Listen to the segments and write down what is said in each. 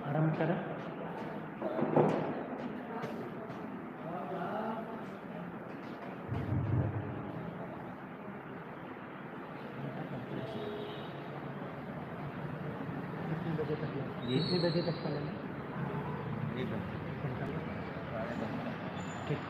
आराम करा। कितने बजे तक चलेंगे? ठीक।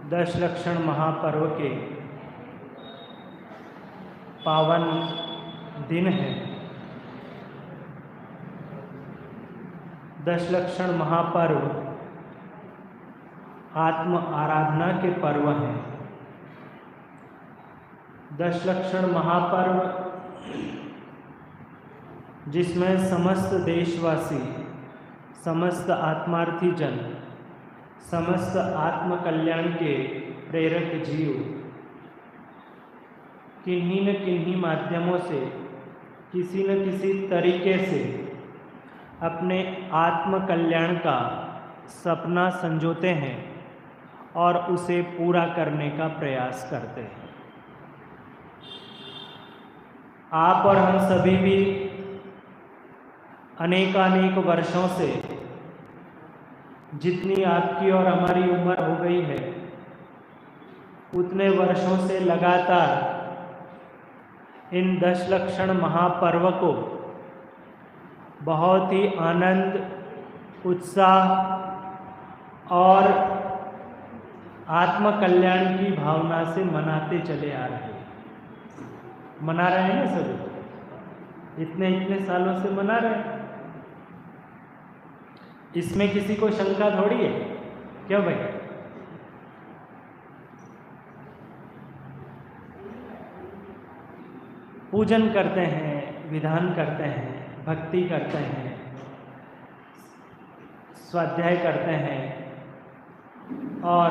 दशलक्षण महापर्व के पावन दिन है। दशलक्षण महापर्व आत्म आराधना के पर्व हैं। दशलक्षण महापर्व जिसमें समस्त देशवासी, समस्त आत्मार्थी जन, समस्त आत्म कल्याण के प्रेरक जीव किन्हीं न किन्हीं माध्यमों से, किसी न किसी तरीके से अपने आत्म कल्याण का सपना संजोते हैं और उसे पूरा करने का प्रयास करते हैं। आप और हम सभी भी अनेकानेक वर्षों से, जितनी आपकी और हमारी उम्र हो गई है, उतने वर्षों से लगातार इन दशलक्षण महापर्व को बहुत ही आनंद, उत्साह और आत्म कल्याण की भावना से मनाते चले आ रहे हैं। मना रहे हैं ना सभी, इतने सालों से मना रहे हैं। इसमें किसी को शंका थोड़ी है, क्यों भाई? पूजन करते हैं, विधान करते हैं, भक्ति करते हैं, स्वाध्याय करते हैं और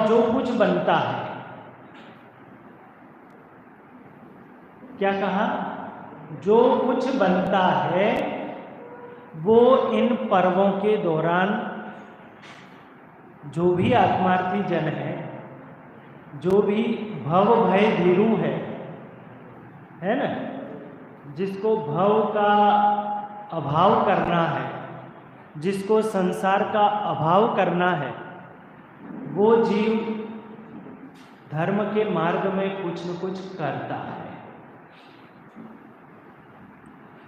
जो कुछ बनता है, क्या कहा? जो कुछ बनता है वो इन पर्वों के दौरान जो भी आत्मार्थी जन है, जो भी भव भय भीरू है ना, जिसको भव का अभाव करना है, जिसको संसार का अभाव करना है, वो जीव धर्म के मार्ग में कुछ न कुछ करता है।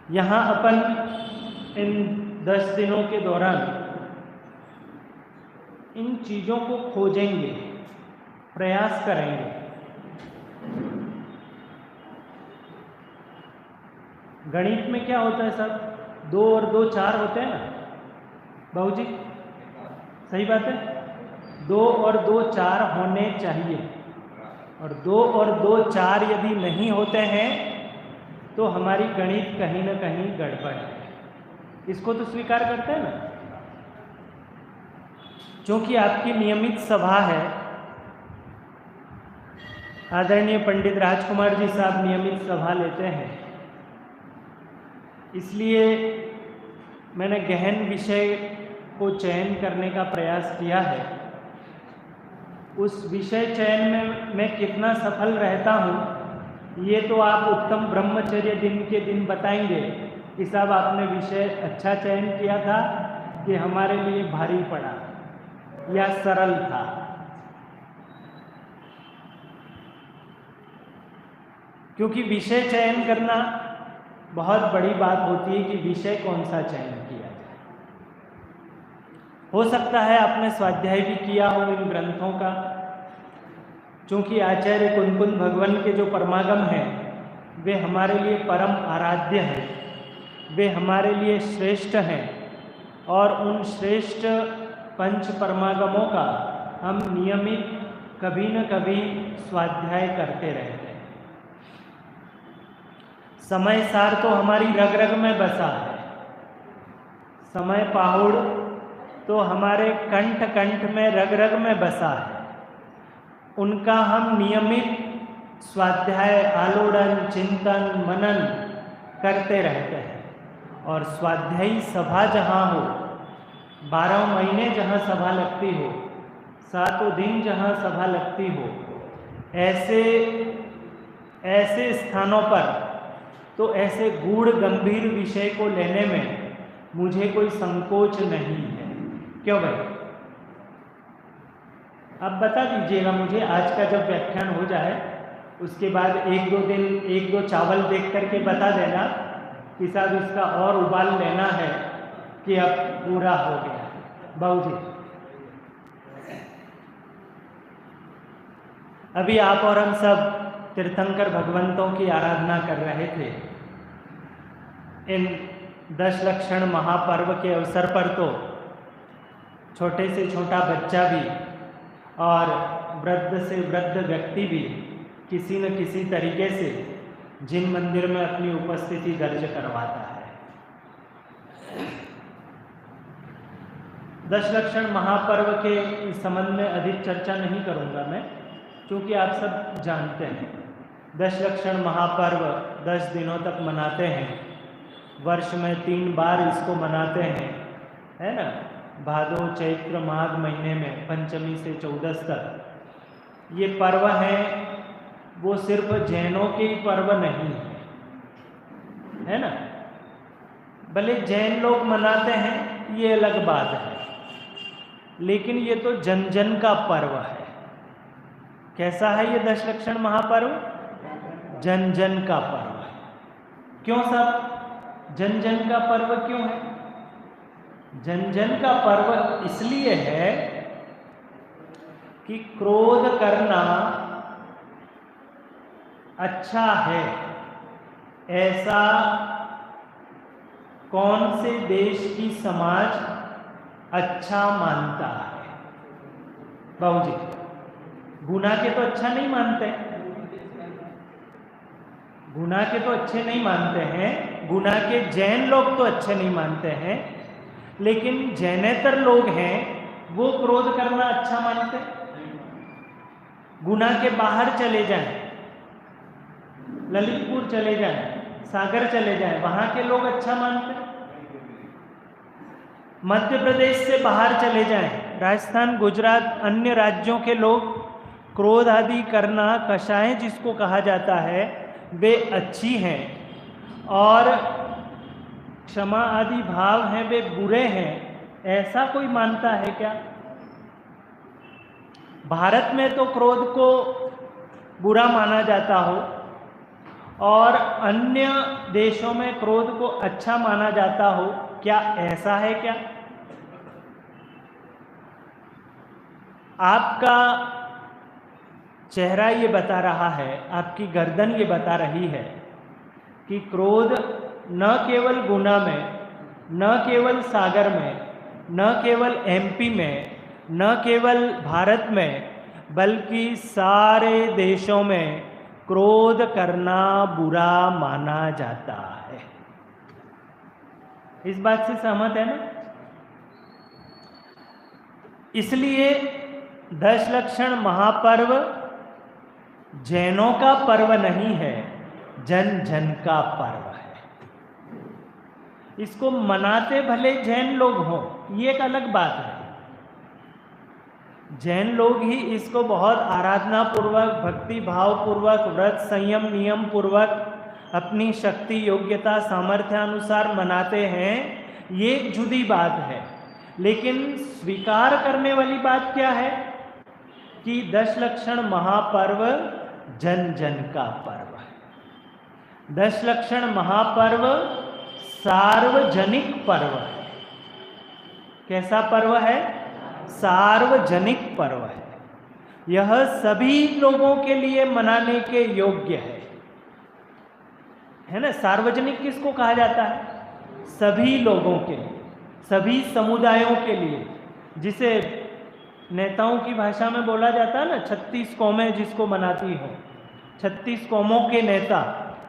यहाँ अपन इन 10 दिनों के दौरान इन चीज़ों को खोजेंगे, प्रयास करेंगे। गणित में क्या होता है सब? 2 और 2 4 होते हैं ना बाबू जी, सही बात है। 2 और 2 4 होने चाहिए, और 2 और 2 4 यदि नहीं होते हैं तो हमारी गणित कहीं ना कहीं गड़बड़ है। इसको तो स्वीकार करते हैं ना। क्योंकि आपकी नियमित सभा है, आदरणीय पंडित राजकुमार जी साहब नियमित सभा लेते हैं, इसलिए मैंने गहन विषय को चयन करने का प्रयास किया है। उस विषय चयन में मैं कितना सफल रहता हूँ ये तो आप उत्तम ब्रह्मचर्य दिन के दिन बताएंगे कि साहब आपने विषय अच्छा चयन किया था कि हमारे लिए भारी पड़ा या सरल था। क्योंकि विषय चयन करना बहुत बड़ी बात होती है कि विषय कौन सा चयन किया जाए। हो सकता है आपने स्वाध्याय भी किया हो इन ग्रंथों का, क्योंकि आचार्य कुनकुन भगवान के जो परमागम हैं वे हमारे लिए परम आराध्य हैं, वे हमारे लिए श्रेष्ठ हैं, और उन श्रेष्ठ पंच परमागमों का हम नियमित कभी न कभी स्वाध्याय करते रहते हैं। समय सार तो हमारी रग रग में बसा है, समय पाहुड़ तो हमारे कंठ कंठ में रग रग में बसा है। उनका हम नियमित स्वाध्याय, आलोड़न, चिंतन, मनन करते रहते हैं। और स्वाध्यायी सभा जहाँ हो, 12 महीने जहाँ सभा लगती हो, 7 दिन जहाँ सभा लगती हो, ऐसे स्थानों पर तो ऐसे गूढ़ गंभीर विषय को लेने में मुझे कोई संकोच नहीं है। क्यों भाई? अब बता दीजिएगा मुझे, आज का जब व्याख्यान हो जाए उसके बाद एक दो चावल देख करके बता देना कि साहब इसका और उबाल लेना है कि अब पूरा हो गया। बाबू जी, अभी आप और हम सब तीर्थंकर भगवंतों की आराधना कर रहे थे। इन 10 लक्षण महापर्व के अवसर पर तो छोटे से छोटा बच्चा भी और वृद्ध से वृद्ध व्यक्ति भी किसी न किसी तरीके से जिन मंदिर में अपनी उपस्थिति दर्ज करवाता है। 10 लक्षण महापर्व के संबंध में अधिक चर्चा नहीं करूंगा मैं, क्योंकि आप सब जानते हैं 10 लक्षण महापर्व 10 दिनों तक मनाते हैं। वर्ष में 3 बार इसको मनाते हैं, है ना। भादो चैत्र माघ महीने में पंचमी से चौदस तक ये पर्व है। वो सिर्फ जैनों के ही पर्व नहीं है ना। भले जैन लोग मनाते हैं ये अलग बात है, लेकिन ये तो जन जन का पर्व है। कैसा है ये 10 लक्षण महापर्व? जन जन का पर्व है। क्यों साहब जन जन का पर्व क्यों है? जन जन का पर्व इसलिए है कि क्रोध करना अच्छा है, ऐसा कौन से देश की समाज अच्छा मानता है? बाबूजी, गुनाह के तो अच्छा नहीं मानते, गुनाह के तो अच्छे नहीं मानते हैं, गुनाह के जैन लोग तो अच्छे नहीं मानते हैं, लेकिन जैनेतर लोग हैं वो क्रोध करना अच्छा मानते। गुनाह के बाहर चले जाएं, ललितपुर चले जाएं, सागर चले जाएं, वहां के लोग अच्छा मानते। मध्य प्रदेश से बाहर चले जाएं, राजस्थान, गुजरात, अन्य राज्यों के लोग क्रोध आदि करना, कषायें जिसको कहा जाता है, वे अच्छी हैं, और क्षमा आदि भाव हैं वे बुरे हैं, ऐसा कोई मानता है क्या? भारत में तो क्रोध को बुरा माना जाता हो और अन्य देशों में क्रोध को अच्छा माना जाता हो, क्या ऐसा है क्या? आपका चेहरा ये बता रहा है, आपकी गर्दन ये बता रही है कि क्रोध न केवल गुना में, न केवल सागर में, न केवल एमपी में, न केवल भारत में, बल्कि सारे देशों में क्रोध करना बुरा माना जाता है। इस बात से सहमत है ना? इसलिए 10 लक्षण महापर्व जैनों का पर्व नहीं है, जन जन का पर्व है। इसको मनाते भले जैन लोग हों, ये एक अलग बात है। जैन लोग ही इसको बहुत आराधना पूर्वक, भक्ति भाव पूर्वक, व्रत संयम नियम पूर्वक, अपनी शक्ति योग्यता सामर्थ्य अनुसार मनाते हैं, ये एक जुदी बात है। लेकिन स्वीकार करने वाली बात क्या है कि 10 लक्षण महापर्व जन जन का पर्व है। 10 लक्षण महापर्व सार्वजनिक पर्व है। कैसा पर्व है? सार्वजनिक पर्व है। यह सभी लोगों के लिए मनाने के योग्य है ना। सार्वजनिक किसको कहा जाता है? सभी लोगों के लिए, सभी समुदायों के लिए, जिसे नेताओं की भाषा में बोला जाता है ना, 36 कौमें जिसको मनाती हो, 36 कौमों के नेता,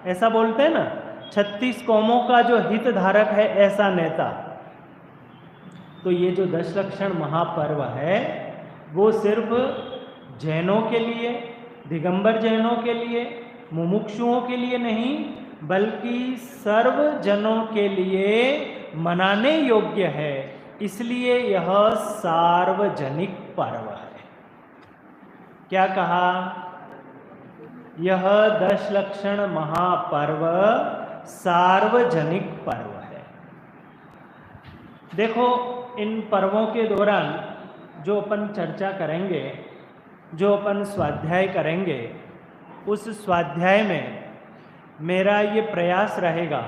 ऐसा बोलते हैं ना, 36 कौमों का जो हित धारक है, ऐसा नेता। तो ये जो 10 लक्षण महापर्व है वो सिर्फ जैनों के लिए, दिगंबर जैनों के लिए, मुमुक्षुओं के लिए नहीं, बल्कि सर्व जनों के लिए मनाने योग्य है। इसलिए यह सार्वजनिक पर्व है। क्या कहा? यह 10 लक्षण महापर्व सार्वजनिक पर्व है। देखो, इन पर्वों के दौरान जो अपन चर्चा करेंगे, जो अपन स्वाध्याय करेंगे, उस स्वाध्याय में मेरा ये प्रयास रहेगा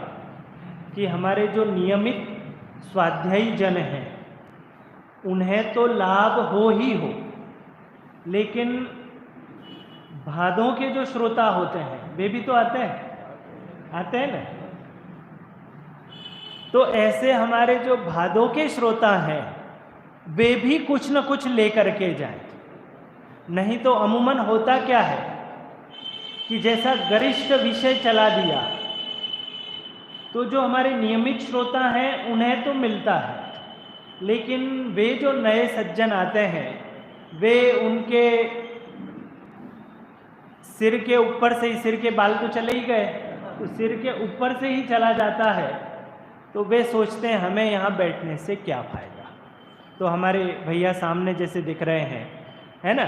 कि हमारे जो नियमित स्वाध्यायी जन हैं उन्हें तो लाभ हो ही हो, लेकिन भादों के जो श्रोता होते हैं वे भी तो आते हैं ना। तो ऐसे हमारे जो भादों के श्रोता हैं वे भी कुछ न कुछ लेकर के जाएं। नहीं तो अमूमन होता क्या है कि जैसा गरिष्ठ विषय चला दिया तो जो हमारे नियमित श्रोता हैं उन्हें तो मिलता है, लेकिन वे जो नए सज्जन आते हैं वे उनके सिर के ऊपर से ही, सिर के बाल तो चले ही गए, तो सिर के ऊपर से ही चला जाता है, तो वे सोचते हैं हमें यहाँ बैठने से क्या फायदा। तो हमारे भैया सामने जैसे दिख रहे हैं, है ना,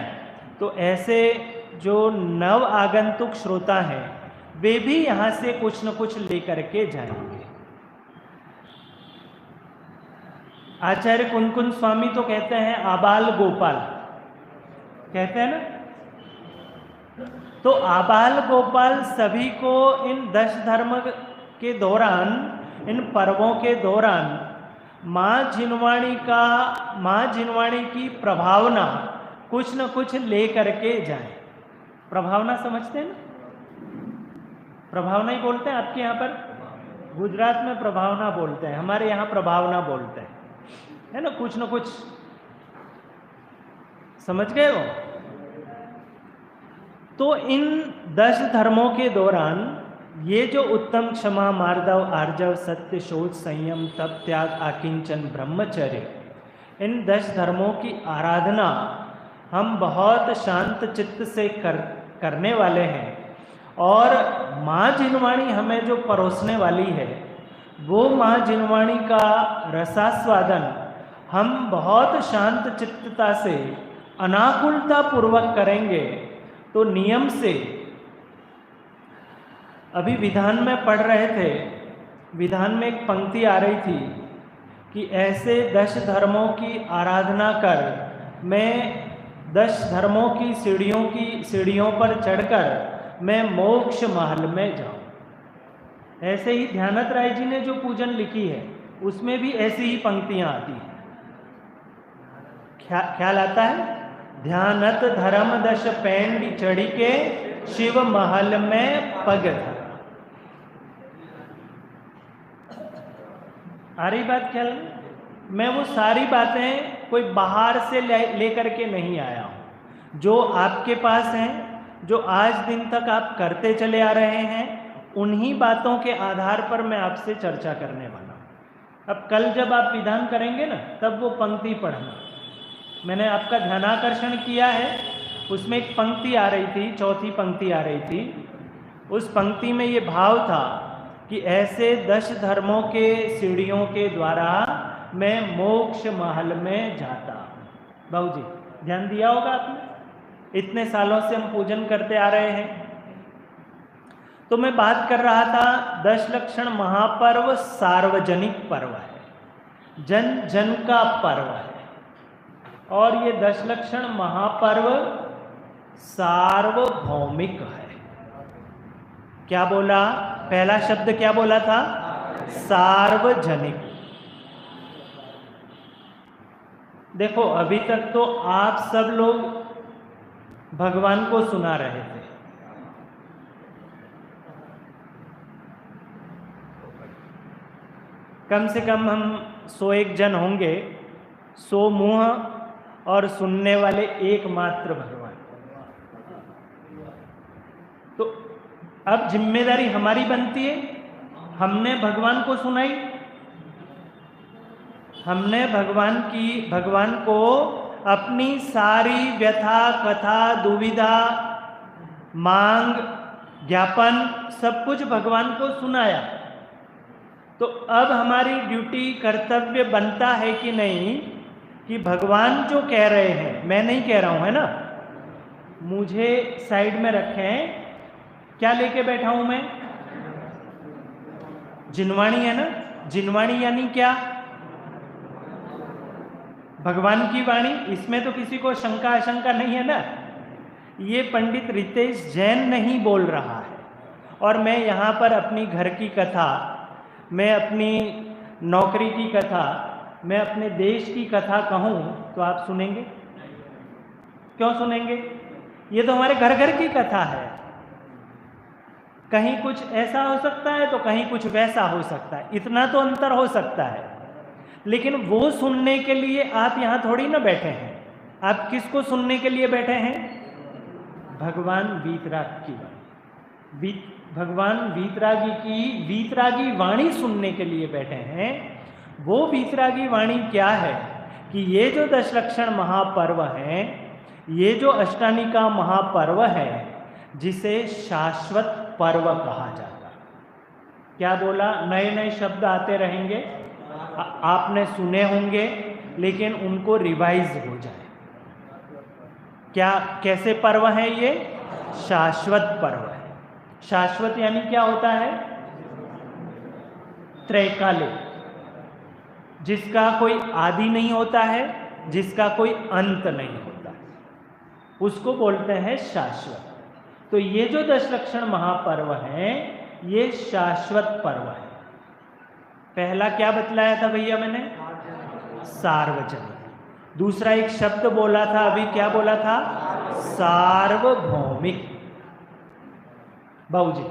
तो ऐसे जो नव आगंतुक श्रोता हैं वे भी यहाँ से कुछ न कुछ लेकर के जाएंगे। आचार्य कुंकुन स्वामी तो कहते हैं आबाल गोपाल, कहते हैं ना। तो आबाल गोपाल सभी को इन 10 धर्म के दौरान, इन पर्वों के दौरान माँ जिनवाणी की प्रभावना कुछ न कुछ ले करके जाए। प्रभावना समझते हैं ना, प्रभावना ही बोलते हैं। आपके यहाँ पर गुजरात में प्रभावना बोलते हैं, हमारे यहाँ प्रभावना बोलते हैं, है ना। कुछ न कुछ समझ गए हो। तो इन 10 धर्मों के दौरान ये जो उत्तम, क्षमा, मार्दव, आर्जव, सत्य, शोच, संयम, तप, त्याग, आकिंचन, ब्रह्मचर्य, इन 10 धर्मों की आराधना हम बहुत शांत चित्त से करने वाले हैं। और माँ जिनवाणी हमें जो परोसने वाली है वो माँ जिनवाणी का रसास्वादन हम बहुत शांत चित्तता से, अनाकुलता पूर्वक करेंगे। तो नियम से, अभी विधान में पढ़ रहे थे, विधान में एक पंक्ति आ रही थी कि ऐसे 10 धर्मों की आराधना कर मैं 10 धर्मों की सीढ़ियों पर चढ़कर मैं मोक्ष महल में जाऊं। ऐसे ही ध्यानत राय जी ने जो पूजन लिखी है उसमें भी ऐसी ही पंक्तियां आती हैं। ख्याल आता है, ध्यानत धर्म 10 पैंडी चढ़ी के शिव महल में पग धरा। आ रही बात ख्याल में? मैं वो सारी बातें कोई बाहर से लेकर के नहीं आया हूं। जो आपके पास हैं, जो आज दिन तक आप करते चले आ रहे हैं, उन्हीं बातों के आधार पर मैं आपसे चर्चा करने वाला हूं। अब कल जब आप विधान करेंगे ना, तब वो पंक्ति पढ़ना। मैंने आपका ध्यानाकर्षण किया है, उसमें एक पंक्ति आ रही थी, चौथी पंक्ति आ रही थी। उस पंक्ति में ये भाव था कि ऐसे 10 धर्मों के सीढ़ियों के द्वारा मैं मोक्ष महल में जाता। बाबू जी ध्यान दिया होगा आपने, इतने सालों से हम पूजन करते आ रहे हैं। तो मैं बात कर रहा था 10 लक्षण महापर्व सार्वजनिक पर्व है, जन जन का पर्व है। और ये 10 लक्षण महापर्व सार्वभौमिक है। क्या बोला? पहला शब्द क्या बोला था? सार्वजनिक। देखो अभी तक तो आप सब लोग भगवान को सुना रहे थे, कम से कम हम 101 जन होंगे, 100 मुंह और सुनने वाले एकमात्र भगवान। तो अब जिम्मेदारी हमारी बनती है, हमने भगवान को सुनाई, हमने भगवान को अपनी सारी व्यथा, कथा, दुविधा, मांग, ज्ञापन सब कुछ भगवान को सुनाया। तो अब हमारी ड्यूटी, कर्तव्य बनता है कि नहीं कि भगवान जो कह रहे हैं, मैं नहीं कह रहा हूं, है ना, मुझे साइड में रखें। क्या लेके बैठा हूं मैं? जिनवाणी है ना। जिनवाणी यानी क्या? भगवान की वाणी। इसमें तो किसी को शंका आशंका नहीं है ना। ये पंडित रितेश जैन नहीं बोल रहा है। और मैं यहाँ पर अपनी घर की कथा, मैं अपनी नौकरी की कथा, मैं अपने देश की कथा कहूँ तो आप सुनेंगे? क्यों सुनेंगे? ये तो हमारे घर घर की कथा है। कहीं कुछ ऐसा हो सकता है तो कहीं कुछ वैसा हो सकता है, इतना तो अंतर हो सकता है। लेकिन वो सुनने के लिए आप यहाँ थोड़ी ना बैठे हैं। आप किसको सुनने के लिए बैठे हैं? भगवान वीतराग की वाणी, भगवान वीतरागी की वीतरागी वाणी सुनने के लिए बैठे हैं। वो वीतरागी वाणी क्या है कि ये जो दशलक्षण महापर्व है, ये जो अष्टानिका महापर्व है, जिसे शाश्वत पर्व कहा जाता है। क्या बोला? नए नए शब्द आते रहेंगे, आपने सुने होंगे, लेकिन उनको रिवाइज हो जाए। क्या, कैसे पर्व है ये? शाश्वत पर्व है। शाश्वत यानी क्या होता है? त्रैकालिक, जिसका कोई आदि नहीं होता है, जिसका कोई अंत नहीं होता है, उसको बोलते हैं शाश्वत। तो ये जो दशलक्षण महापर्व है, ये शाश्वत पर्व है। पहला क्या बतलाया था भैया मैंने? सार्वजनिक। दूसरा एक शब्द बोला था अभी, क्या बोला था? सार्वभौमिक। बाबूजी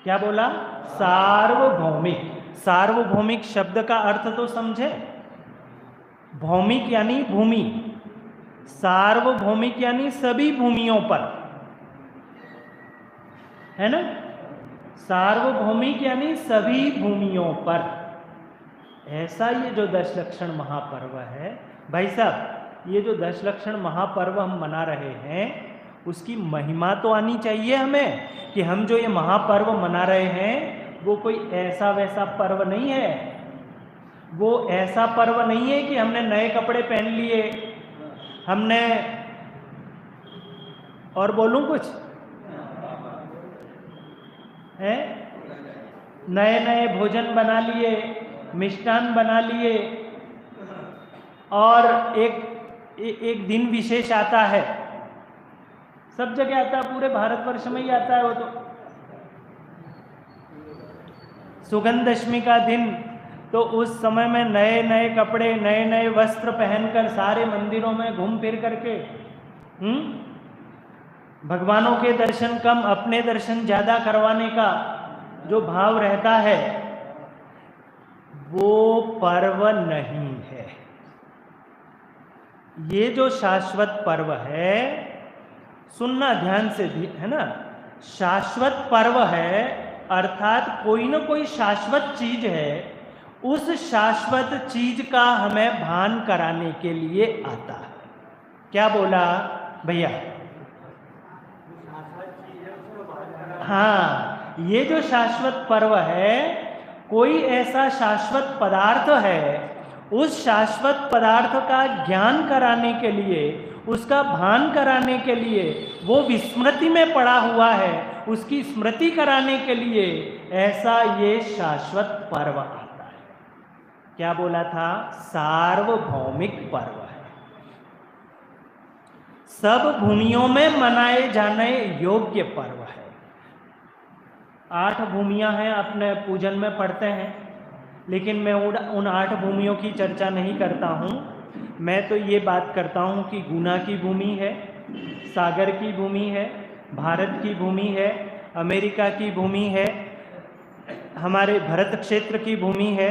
क्या बोला? सार्वभौमिक। सार्वभौमिक शब्द का अर्थ तो समझे? भौमिक यानी भूमि, सार्वभौमिक यानी सभी भूमियों पर, है ना? सार्वभौमिक यानी सभी भूमियों पर। ऐसा ये जो दशलक्षण महापर्व है भाई साहब, ये जो दशलक्षण महापर्व हम मना रहे हैं, उसकी महिमा तो आनी चाहिए हमें कि हम जो ये महापर्व मना रहे हैं वो कोई ऐसा वैसा पर्व नहीं है। वो ऐसा पर्व नहीं है कि हमने नए कपड़े पहन लिए, हमने, और बोलूं कुछ है, नए नए भोजन बना लिए, मिष्टान बना लिए, और एक दिन विशेष आता है, सब जगह आता है, पूरे भारतवर्ष में ही आता है वो तो। सुगंध दशमी का दिन, तो उस समय में नए नए कपड़े, नए नए वस्त्र पहनकर सारे मंदिरों में घूम फिर करके भगवानों के दर्शन कम, अपने दर्शन ज्यादा करवाने का जो भाव रहता है, वो पर्व नहीं है। ये जो शाश्वत पर्व है, सुनना ध्यान से, है ना? शाश्वत पर्व है, अर्थात कोई ना कोई शाश्वत चीज है, उस शाश्वत चीज का हमें भान कराने के लिए आता है। क्या बोला भैया? हाँ, ये जो शाश्वत पर्व है, कोई ऐसा शाश्वत पदार्थ है, उस शाश्वत पदार्थ का ज्ञान कराने के लिए, उसका भान कराने के लिए, वो विस्मृति में पड़ा हुआ है, उसकी स्मृति कराने के लिए ऐसा ये शाश्वत पर्व आता है। क्या बोला था? सार्वभौमिक पर्व है, सब भूमियों में मनाए जाने योग्य पर्व है। 8 भूमियां हैं, अपने पूजन में पढ़ते हैं, लेकिन मैं उन 8 भूमियों की चर्चा नहीं करता हूँ। मैं तो ये बात करता हूँ कि गुना की भूमि है, सागर की भूमि है, भारत की भूमि है, अमेरिका की भूमि है, हमारे भरत क्षेत्र की भूमि है,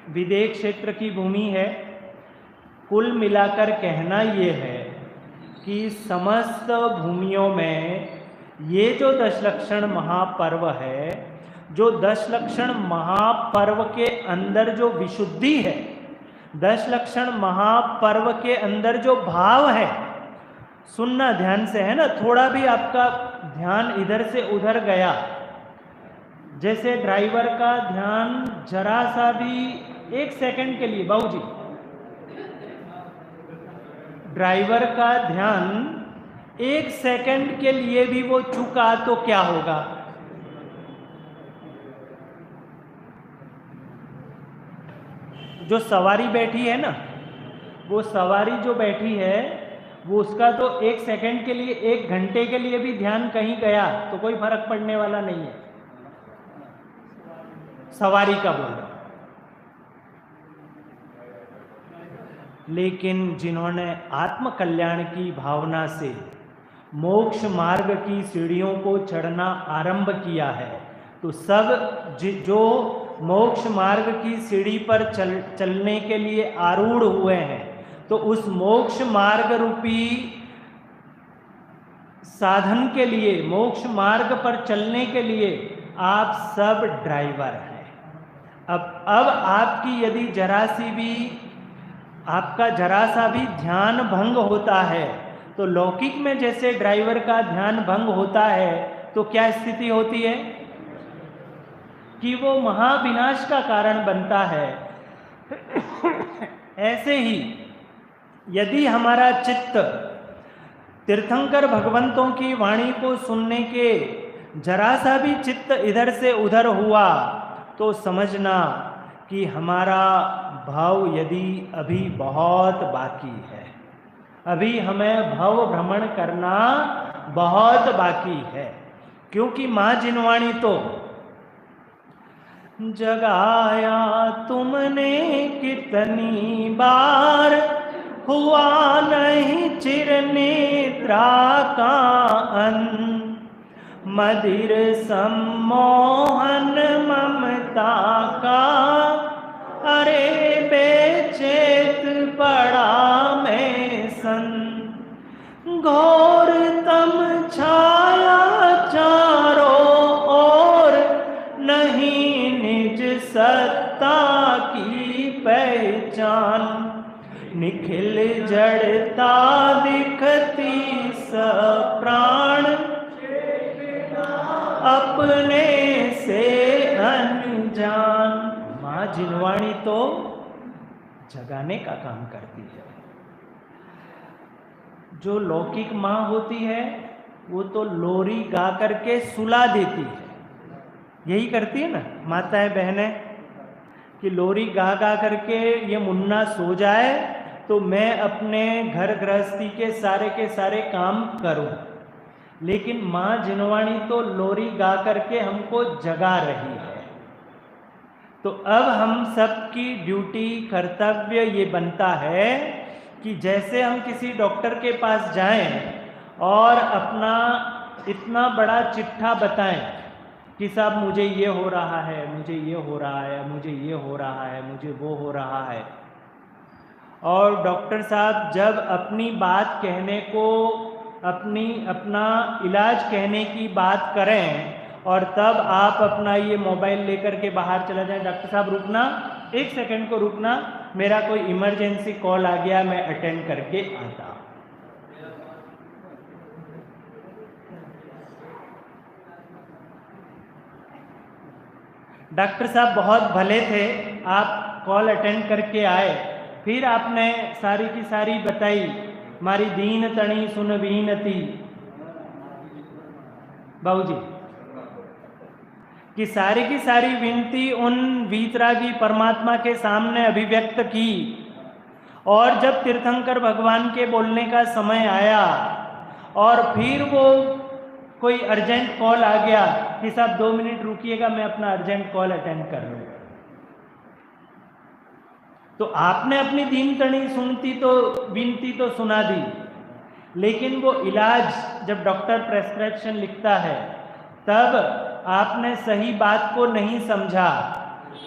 विदेश क्षेत्र की भूमि है। कुल मिलाकर कहना ये है कि समस्त भूमियों में ये जो दशलक्षण महापर्व है, जो दशलक्षण महापर्व के अंदर जो विशुद्धि है, दशलक्षण महापर्व के अंदर जो भाव है, सुनना ध्यान से, है ना? थोड़ा भी आपका ध्यान इधर से उधर गया, जैसे ड्राइवर का ध्यान जरा सा भी 1 सेकंड के लिए, बाबूजी, ड्राइवर का ध्यान 1 सेकंड के लिए भी वो चूका तो क्या होगा? जो सवारी बैठी है ना, वो सवारी जो बैठी है, वो उसका तो 1 सेकंड के लिए, 1 घंटे के लिए भी ध्यान कहीं गया तो कोई फर्क पड़ने वाला नहीं है। सवारी का बोल रहा हूं। लेकिन जिन्होंने आत्म कल्याण की भावना से मोक्ष मार्ग की सीढ़ियों को चढ़ना आरंभ किया है, तो सब जो मोक्ष मार्ग की सीढ़ी पर चलने के लिए आरूढ़ हुए हैं, तो उस मोक्ष मार्ग रूपी साधन के लिए, मोक्ष मार्ग पर चलने के लिए आप सब ड्राइवर हैं। अब आपकी यदि आपका जरा सा भी ध्यान भंग होता है, तो लौकिक में जैसे ड्राइवर का ध्यान भंग होता है तो क्या स्थिति होती है कि वो महाविनाश का कारण बनता है। ऐसे ही यदि हमारा चित्त तीर्थंकर भगवंतों की वाणी को सुनने के जरा सा भी चित्त इधर से उधर हुआ, तो समझना कि हमारा भाव यदि अभी बहुत बाकी है, अभी हमें भव भ्रमण करना बहुत बाकी है। क्योंकि मां जिनवाणी तो जगाया तुमने कितनी बार, हुआ नहीं चिरनिद्रा का अंत, मदिर सम्मोहन ममता का, अरे बेचेत पड़ा मैं सन, घोरतम छाया चारों ओर, नहीं निज सत्ता की पहचान, निखिल जड़ता दिखती सप्राण, अपने से अनजान। मां जिनवाणी तो जगाने का काम करती है। जो लौकिक मां होती है वो तो लोरी गा करके सुला देती है, यही करती है ना माताएं बहनें, कि लोरी गा गा करके ये मुन्ना सो जाए तो मैं अपने घर गृहस्थी के सारे काम करूं। लेकिन मां जिनवाणी तो लोरी गा करके हमको जगा रही है। तो अब हम सबकी ड्यूटी, कर्तव्य ये बनता है कि जैसे हम किसी डॉक्टर के पास जाएं और अपना इतना बड़ा चिट्ठा बताएं कि साहब मुझे ये हो रहा है, मुझे ये हो रहा है, मुझे ये हो रहा है, मुझे वो हो रहा है, और डॉक्टर साहब जब अपनी बात कहने को, अपना इलाज कहने की बात करें और तब आप अपना ये मोबाइल लेकर के बाहर चला जाए, डॉक्टर साहब रुकना, 1 सेकंड को रुकना, मेरा कोई इमरजेंसी कॉल आ गया, मैं अटेंड करके आता। डॉक्टर साहब बहुत भले थे, आप कॉल अटेंड करके आए, फिर आपने सारी की सारी बताई, मारी दीन तणी सुन विनती, बाबूजी, कि सारी की सारी विनती उन वीतरागी परमात्मा के सामने अभिव्यक्त की। और जब तीर्थंकर भगवान के बोलने का समय आया और फिर वो कोई अर्जेंट कॉल आ गया कि साहब 2 मिनट रुकिएगा, मैं अपना अर्जेंट कॉल अटेंड कर लूँ, तो आपने अपनी दीन तणी विनती तो सुना दी, लेकिन वो इलाज जब डॉक्टर प्रेस्क्रिप्शन लिखता है तब आपने सही बात को नहीं समझा,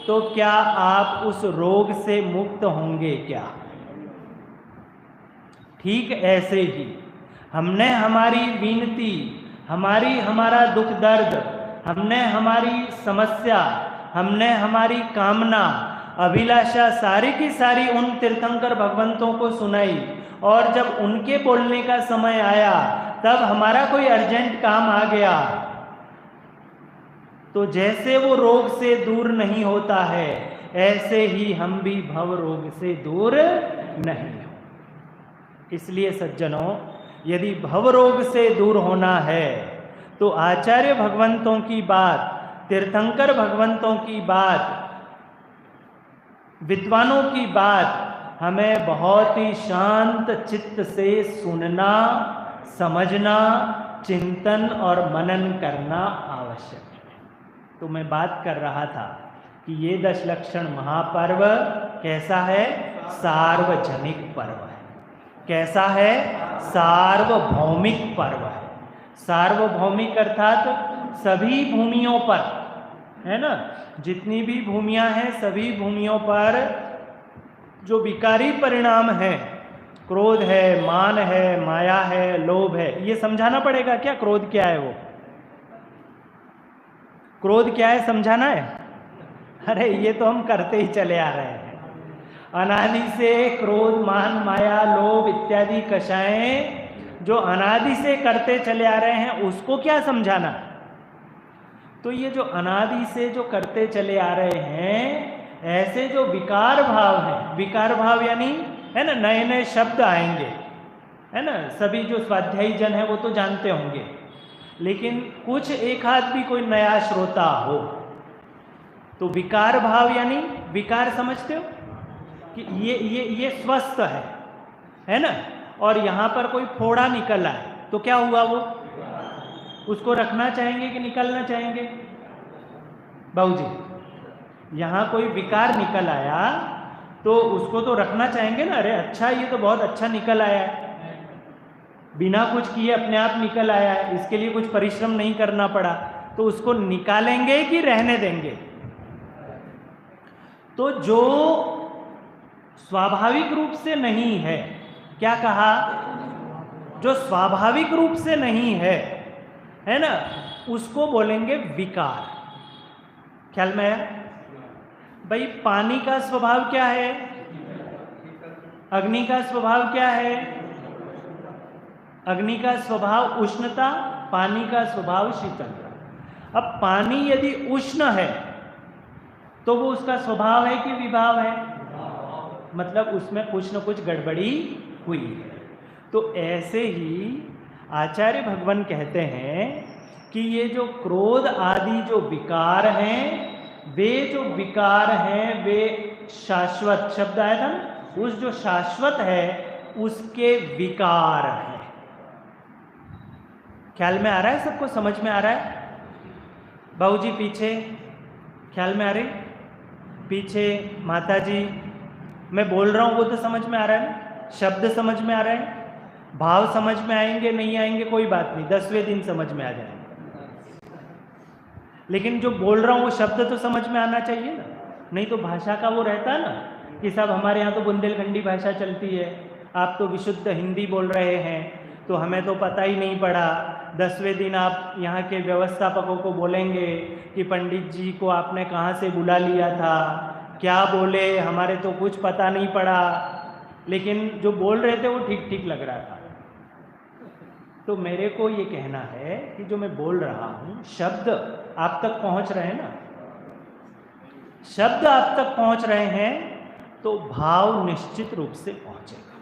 तो क्या आप उस रोग से मुक्त होंगे क्या? ठीक ऐसे ही हमने हमारी विनती, हमारा दुख दर्द, हमने हमारी समस्या, हमने हमारी कामना, अभिलाषा सारी की सारी उन तीर्थंकर भगवंतों को सुनाई, और जब उनके बोलने का समय आया तब हमारा कोई अर्जेंट काम आ गया, तो जैसे वो रोग से दूर नहीं होता है, ऐसे ही हम भी भव रोग से दूर नहीं हो। इसलिए सज्जनों, यदि भव रोग से दूर होना है तो आचार्य भगवंतों की बात, तीर्थंकर भगवंतों की बात, विद्वानों की बात हमें बहुत ही शांत चित्त से सुनना, समझना, चिंतन और मनन करना आवश्यक है। तो मैं बात कर रहा था कि ये दशलक्षण महापर्व कैसा है? सार्वजनिक पर्व है। कैसा है? सार्वभौमिक पर्व है। सार्वभौमिक अर्थात सभी भूमियों पर, है ना, जितनी भी भूमियां हैं सभी भूमियों पर जो विकारी परिणाम है, क्रोध है, मान है, माया है, लोभ है, ये समझाना पड़ेगा क्या? क्रोध क्या है? वो क्रोध क्या है समझाना है? अरे ये तो हम करते ही चले आ रहे हैं अनादि से। क्रोध, मान, माया, लोभ इत्यादि कषाएं जो अनादि से करते चले आ रहे हैं, उसको क्या समझाना? तो ये जो अनादि से जो करते चले आ रहे हैं, ऐसे जो विकार भाव हैं, विकार भाव यानी, है ना, नए नए शब्द आएंगे, है ना, सभी जो स्वाध्यायी जन है वो तो जानते होंगे, लेकिन कुछ एक आध भी कोई नया श्रोता हो तो विकार भाव यानी, विकार समझते हो कि ये स्वस्थ है ना, और यहां पर कोई फोड़ा निकल आए तो क्या हुआ? वो उसको रखना चाहेंगे कि निकलना चाहेंगे? बाबूजी, यहां कोई विकार निकल आया तो उसको तो रखना चाहेंगे ना। अरे अच्छा, ये तो बहुत अच्छा निकल आया है, बिना कुछ किए अपने आप निकल आया है, इसके लिए कुछ परिश्रम नहीं करना पड़ा, तो उसको निकालेंगे कि रहने देंगे? तो जो स्वाभाविक रूप से नहीं है, क्या कहा? जो स्वाभाविक रूप से नहीं है ना, उसको बोलेंगे विकार। ख्याल में आया? भाई पानी का स्वभाव क्या है? अग्नि का स्वभाव क्या है? अग्नि का स्वभाव उष्णता, पानी का स्वभाव शीतलता। अब पानी यदि उष्ण है तो वो उसका स्वभाव है कि विभाव है? मतलब उसमें कुछ न कुछ गड़बड़ी हुई है। तो ऐसे ही आचार्य भगवान कहते हैं कि ये जो क्रोध आदि जो विकार हैं, वे जो विकार हैं वे शाश्वत, शब्द आया था ना, उस जो शाश्वत है उसके विकार हैं। ख्याल में आ रहा है? सबको समझ में आ रहा है? बाबूजी पीछे ख्याल में आ रही? पीछे माता जी, मैं बोल रहा हूं वो तो समझ में आ रहा है ना? शब्द समझ में आ रहे हैं? भाव समझ में आएंगे नहीं आएंगे कोई बात नहीं, 10वें दिन समझ में आ जाएंगे, लेकिन जो बोल रहा हूं वो शब्द तो समझ में आना चाहिए ना। नहीं तो भाषा का वो रहता है ना कि साहब हमारे यहाँ तो बुंदेलखंडी भाषा चलती है, आप तो विशुद्ध हिंदी बोल रहे हैं, तो हमें तो पता ही नहीं पड़ा। 10वें दिन आप यहाँ के व्यवस्थापकों को बोलेंगे कि पंडित जी को आपने कहाँ से बुला लिया था, क्या बोले, हमारे तो कुछ पता नहीं पड़ा, लेकिन जो बोल रहे थे वो ठीक ठीक लग रहा था। तो मेरे को ये कहना है कि जो मैं बोल रहा हूँ, शब्द आप तक पहुँच रहे हैं ना, शब्द आप तक पहुँच रहे हैं तो भाव निश्चित रूप से पहुँचेगा।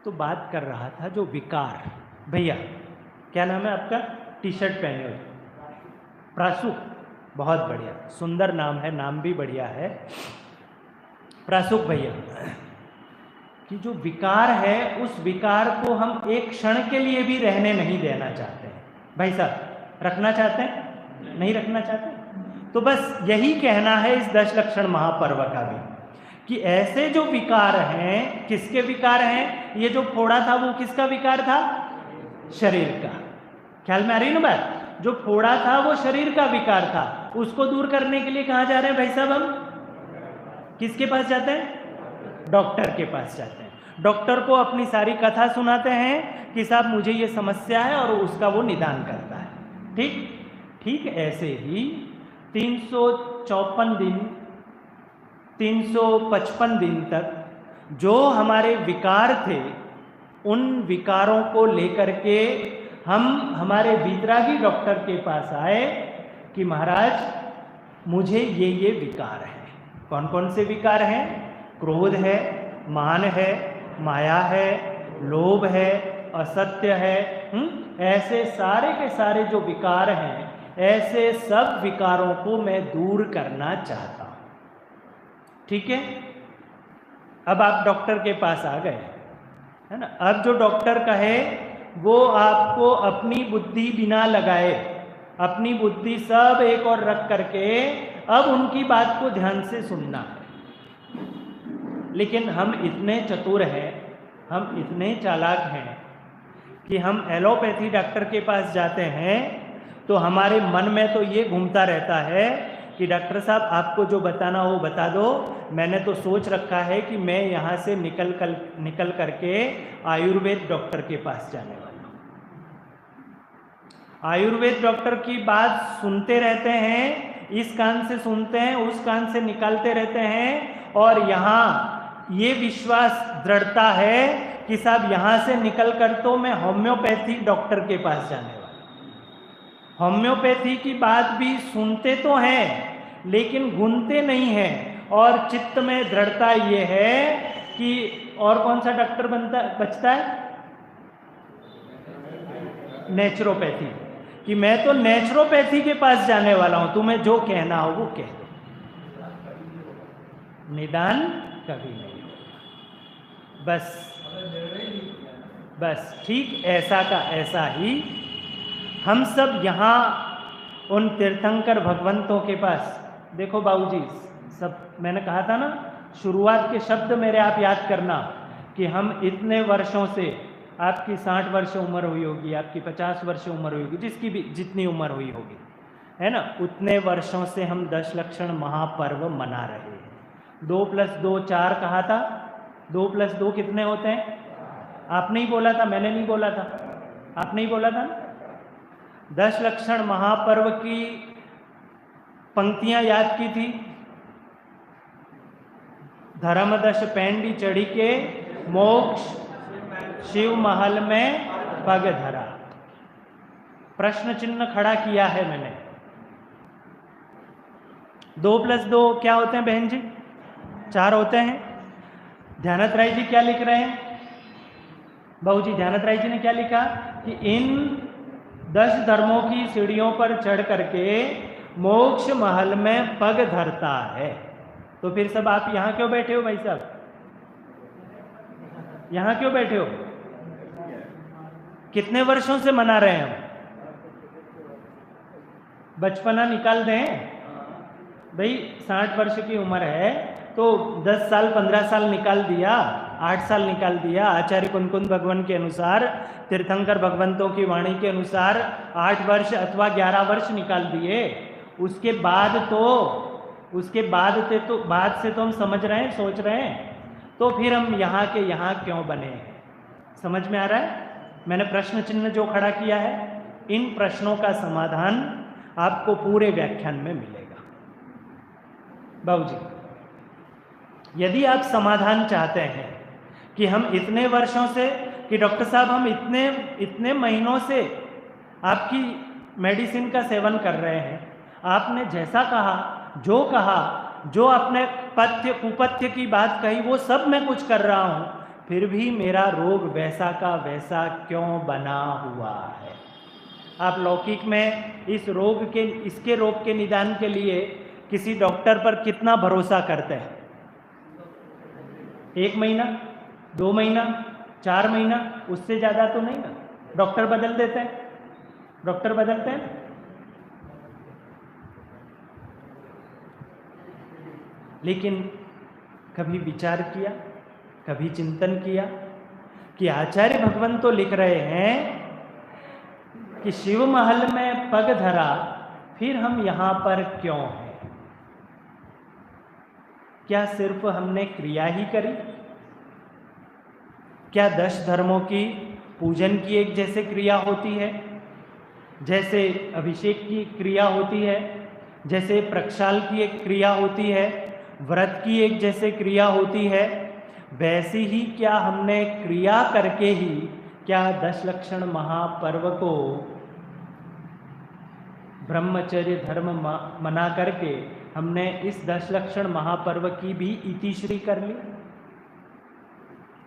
तो बात कर रहा था जो विकार, भैया क्या नाम है आपका? टी शर्ट पहने हुए प्रासुक, बहुत बढ़िया, सुंदर नाम है, नाम भी बढ़िया है प्रासुक भैया। कि जो विकार है उस विकार को हम एक क्षण के लिए भी रहने नहीं देना चाहते हैं। भाई साहब रखना चाहते हैं? नहीं रखना चाहते? तो बस यही कहना है इस दशलक्षण महापर्व का भी कि ऐसे जो विकार हैं, किसके विकार हैं? ये जो फोड़ा था वो किसका विकार था? शरीर का। ख्याल में आ रही ना बात? जो फोड़ा था वो शरीर का विकार था, उसको दूर करने के लिए कहाँ जा रहे हैं भाई साहब? हम किसके पास जाते हैं? डॉक्टर के पास जाते हैं। डॉक्टर को अपनी सारी कथा सुनाते हैं कि साहब मुझे ये समस्या है, और उसका वो निदान करता है। ठीक ऐसे ही 354 दिन 355 दिन तक जो हमारे विकार थे, उन विकारों को लेकर के हम हमारे वीतरागी डॉक्टर के पास आए कि महाराज मुझे ये विकार है। कौन कौन से विकार हैं? क्रोध है, मान है, माया है, लोभ है, असत्य है, ऐसे सारे के सारे जो विकार हैं, ऐसे सब विकारों को मैं दूर करना चाहता हूं। ठीक है? अब आप डॉक्टर के पास आ गए, है ना। अब जो डॉक्टर कहे वो आपको अपनी बुद्धि बिना लगाए, अपनी बुद्धि सब एक और रख करके अब उनकी बात को ध्यान से सुनना है। लेकिन हम इतने चतुर हैं, हम इतने चालाक हैं कि हम एलोपैथी डॉक्टर के पास जाते हैं तो हमारे मन में तो ये घूमता रहता है कि डॉक्टर साहब आपको जो बताना हो बता दो, मैंने तो सोच रखा है कि मैं यहाँ से निकल करके आयुर्वेद डॉक्टर के पास जाने वाला हूँ। आयुर्वेद डॉक्टर की बात सुनते रहते हैं, इस कान से सुनते हैं, उस कान से निकालते रहते हैं, और यहाँ ये विश्वास दृढ़ता है कि साहब यहाँ से निकल कर तो मैं होम्योपैथी डॉक्टर के पास जाने वाला। होम्योपैथी की बात भी सुनते तो हैं लेकिन गुनते नहीं हैं, और चित्त में दृढ़ता ये है कि और कौन सा डॉक्टर बचता है, नेचुरोपैथी, कि मैं तो नेचुरोपैथी के पास जाने वाला हूं, तुम्हें जो कहना हो वो कह दो, निदान कभी नहीं होगा। बस ठीक ऐसा का ऐसा ही हम सब यहाँ उन तीर्थंकर भगवंतों के पास, देखो बाबूजी, सब मैंने कहा था ना शुरुआत के शब्द मेरे आप याद करना कि हम इतने वर्षों से, आपकी 60 वर्ष उम्र हुई होगी, आपकी 50 वर्ष उम्र हुई होगी, जिसकी भी जितनी उम्र हुई होगी, है ना, उतने वर्षों से हम दशलक्षण महापर्व मना रहे हैं। 2 + 2 4 कहा था, 2 + 2 कितने होते हैं? आपने ही बोला था, मैंने नहीं बोला था, आपने ही बोला था। दशलक्षण महापर्व की पंक्तियां याद की थी, धर्मदश पैंडी चढ़ी के मोक्ष शिव महल में पग धरा। प्रश्न चिन्ह खड़ा किया है मैंने। 2 + 2 क्या होते हैं बहन जी? 4 होते हैं। ध्यानत राय जी क्या लिख रहे हैं? बाबू जी, ध्यानत राय जी ने क्या लिखा कि इन 10 धर्मों की सीढ़ियों पर चढ़ करके मोक्ष महल में पग धरता है। तो फिर सब आप यहां क्यों बैठे हो भाई साहब? यहां क्यों बैठे हो? कितने वर्षों से मना रहे हैं हम? बचपना निकाल दें भाई, 60 वर्ष की उम्र है तो 10 साल 15 साल निकाल दिया, 8 साल निकाल दिया। आचार्य कुनकुन भगवान के अनुसार, तीर्थंकर भगवंतों की वाणी के अनुसार 8 वर्ष अथवा 11 वर्ष निकाल दिए। उसके बाद से तो हम समझ रहे हैं, सोच रहे हैं, तो फिर हम यहाँ के यहाँ क्यों बने? समझ में आ रहा है? मैंने प्रश्न चिन्ह जो खड़ा किया है, इन प्रश्नों का समाधान आपको पूरे व्याख्यान में मिलेगा। बाबूजी, यदि आप समाधान चाहते हैं कि हम इतने वर्षों से, कि डॉक्टर साहब हम इतने महीनों से आपकी मेडिसिन का सेवन कर रहे हैं, आपने जैसा कहा, जो अपने पथ्य कुपथ्य की बात कही वो सब मैं कुछ कर रहा हूं, फिर भी मेरा रोग वैसा का वैसा क्यों बना हुआ है? आप लौकिक में इसके रोग के निदान के लिए किसी डॉक्टर पर कितना भरोसा करते हैं? 1 महीना, 2 महीना, 4 महीना, उससे ज्यादा तो नहीं ना। डॉक्टर बदल देते हैं, डॉक्टर बदलते हैं। लेकिन कभी विचार किया, कभी चिंतन किया कि आचार्य भगवान तो लिख रहे हैं कि शिव महल में पग धरा, फिर हम यहां पर क्यों हैं? क्या सिर्फ हमने क्रिया ही करी? क्या 10 धर्मों की पूजन की एक जैसे क्रिया होती है, जैसे अभिषेक की क्रिया होती है, जैसे प्रक्षाल की एक क्रिया होती है, व्रत की एक जैसे क्रिया होती है, वैसी ही क्या हमने क्रिया करके ही क्या दशलक्षण महापर्व को ब्रह्मचर्य धर्म मना करके हमने इस दशलक्षण महापर्व की भी इतिश्री कर ली?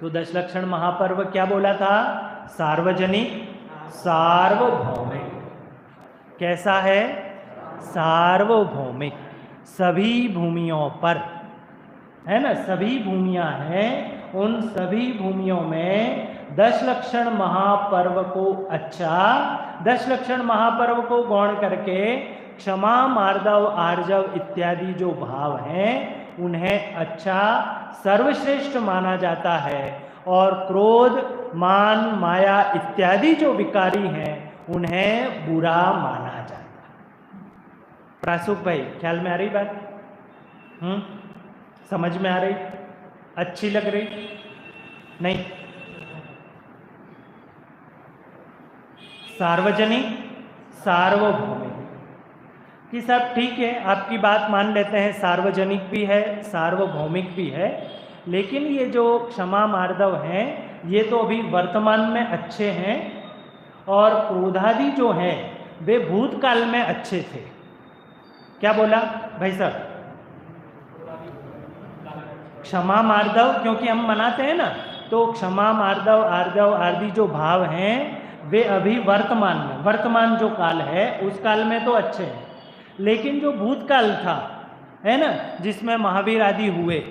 तो दशलक्षण महापर्व क्या बोला था? सार्वजनिक, सार्वभौमिक। कैसा है? सार्वभौमिक, सभी भूमियों पर, है ना, सभी भूमियां हैं, उन सभी भूमियों में 10 लक्षण महापर्व को अच्छा, 10 लक्षण महापर्व को गौण करके क्षमा, मार्दव, आर्जव इत्यादि जो भाव हैं उन्हें अच्छा, सर्वश्रेष्ठ माना जाता है, और क्रोध, मान, माया इत्यादि जो विकारी हैं उन्हें बुरा माना जाता है। प्रासुक भाई, ख्याल में आ रही बात? समझ में आ रही? अच्छी लग रही? नहीं? सार्वजनिक, सार्वभौमिक कि सब ठीक है, आपकी बात मान लेते हैं, सार्वजनिक भी है, सार्वभौमिक भी है, लेकिन ये जो क्षमा, मार्दव हैं ये तो अभी वर्तमान में अच्छे हैं, और क्रोधादि जो हैं वे भूतकाल में अच्छे थे। क्या बोला भाई साहब? क्षमा, मार्दव क्योंकि हम मनाते हैं ना, तो क्षमा, मार्दव, आर्जव आदि जो भाव हैं वे अभी वर्तमान में, वर्तमान जो काल है उस काल में तो अच्छे हैं, लेकिन जो भूतकाल था, है ना, जिसमें महावीर आदि हुए,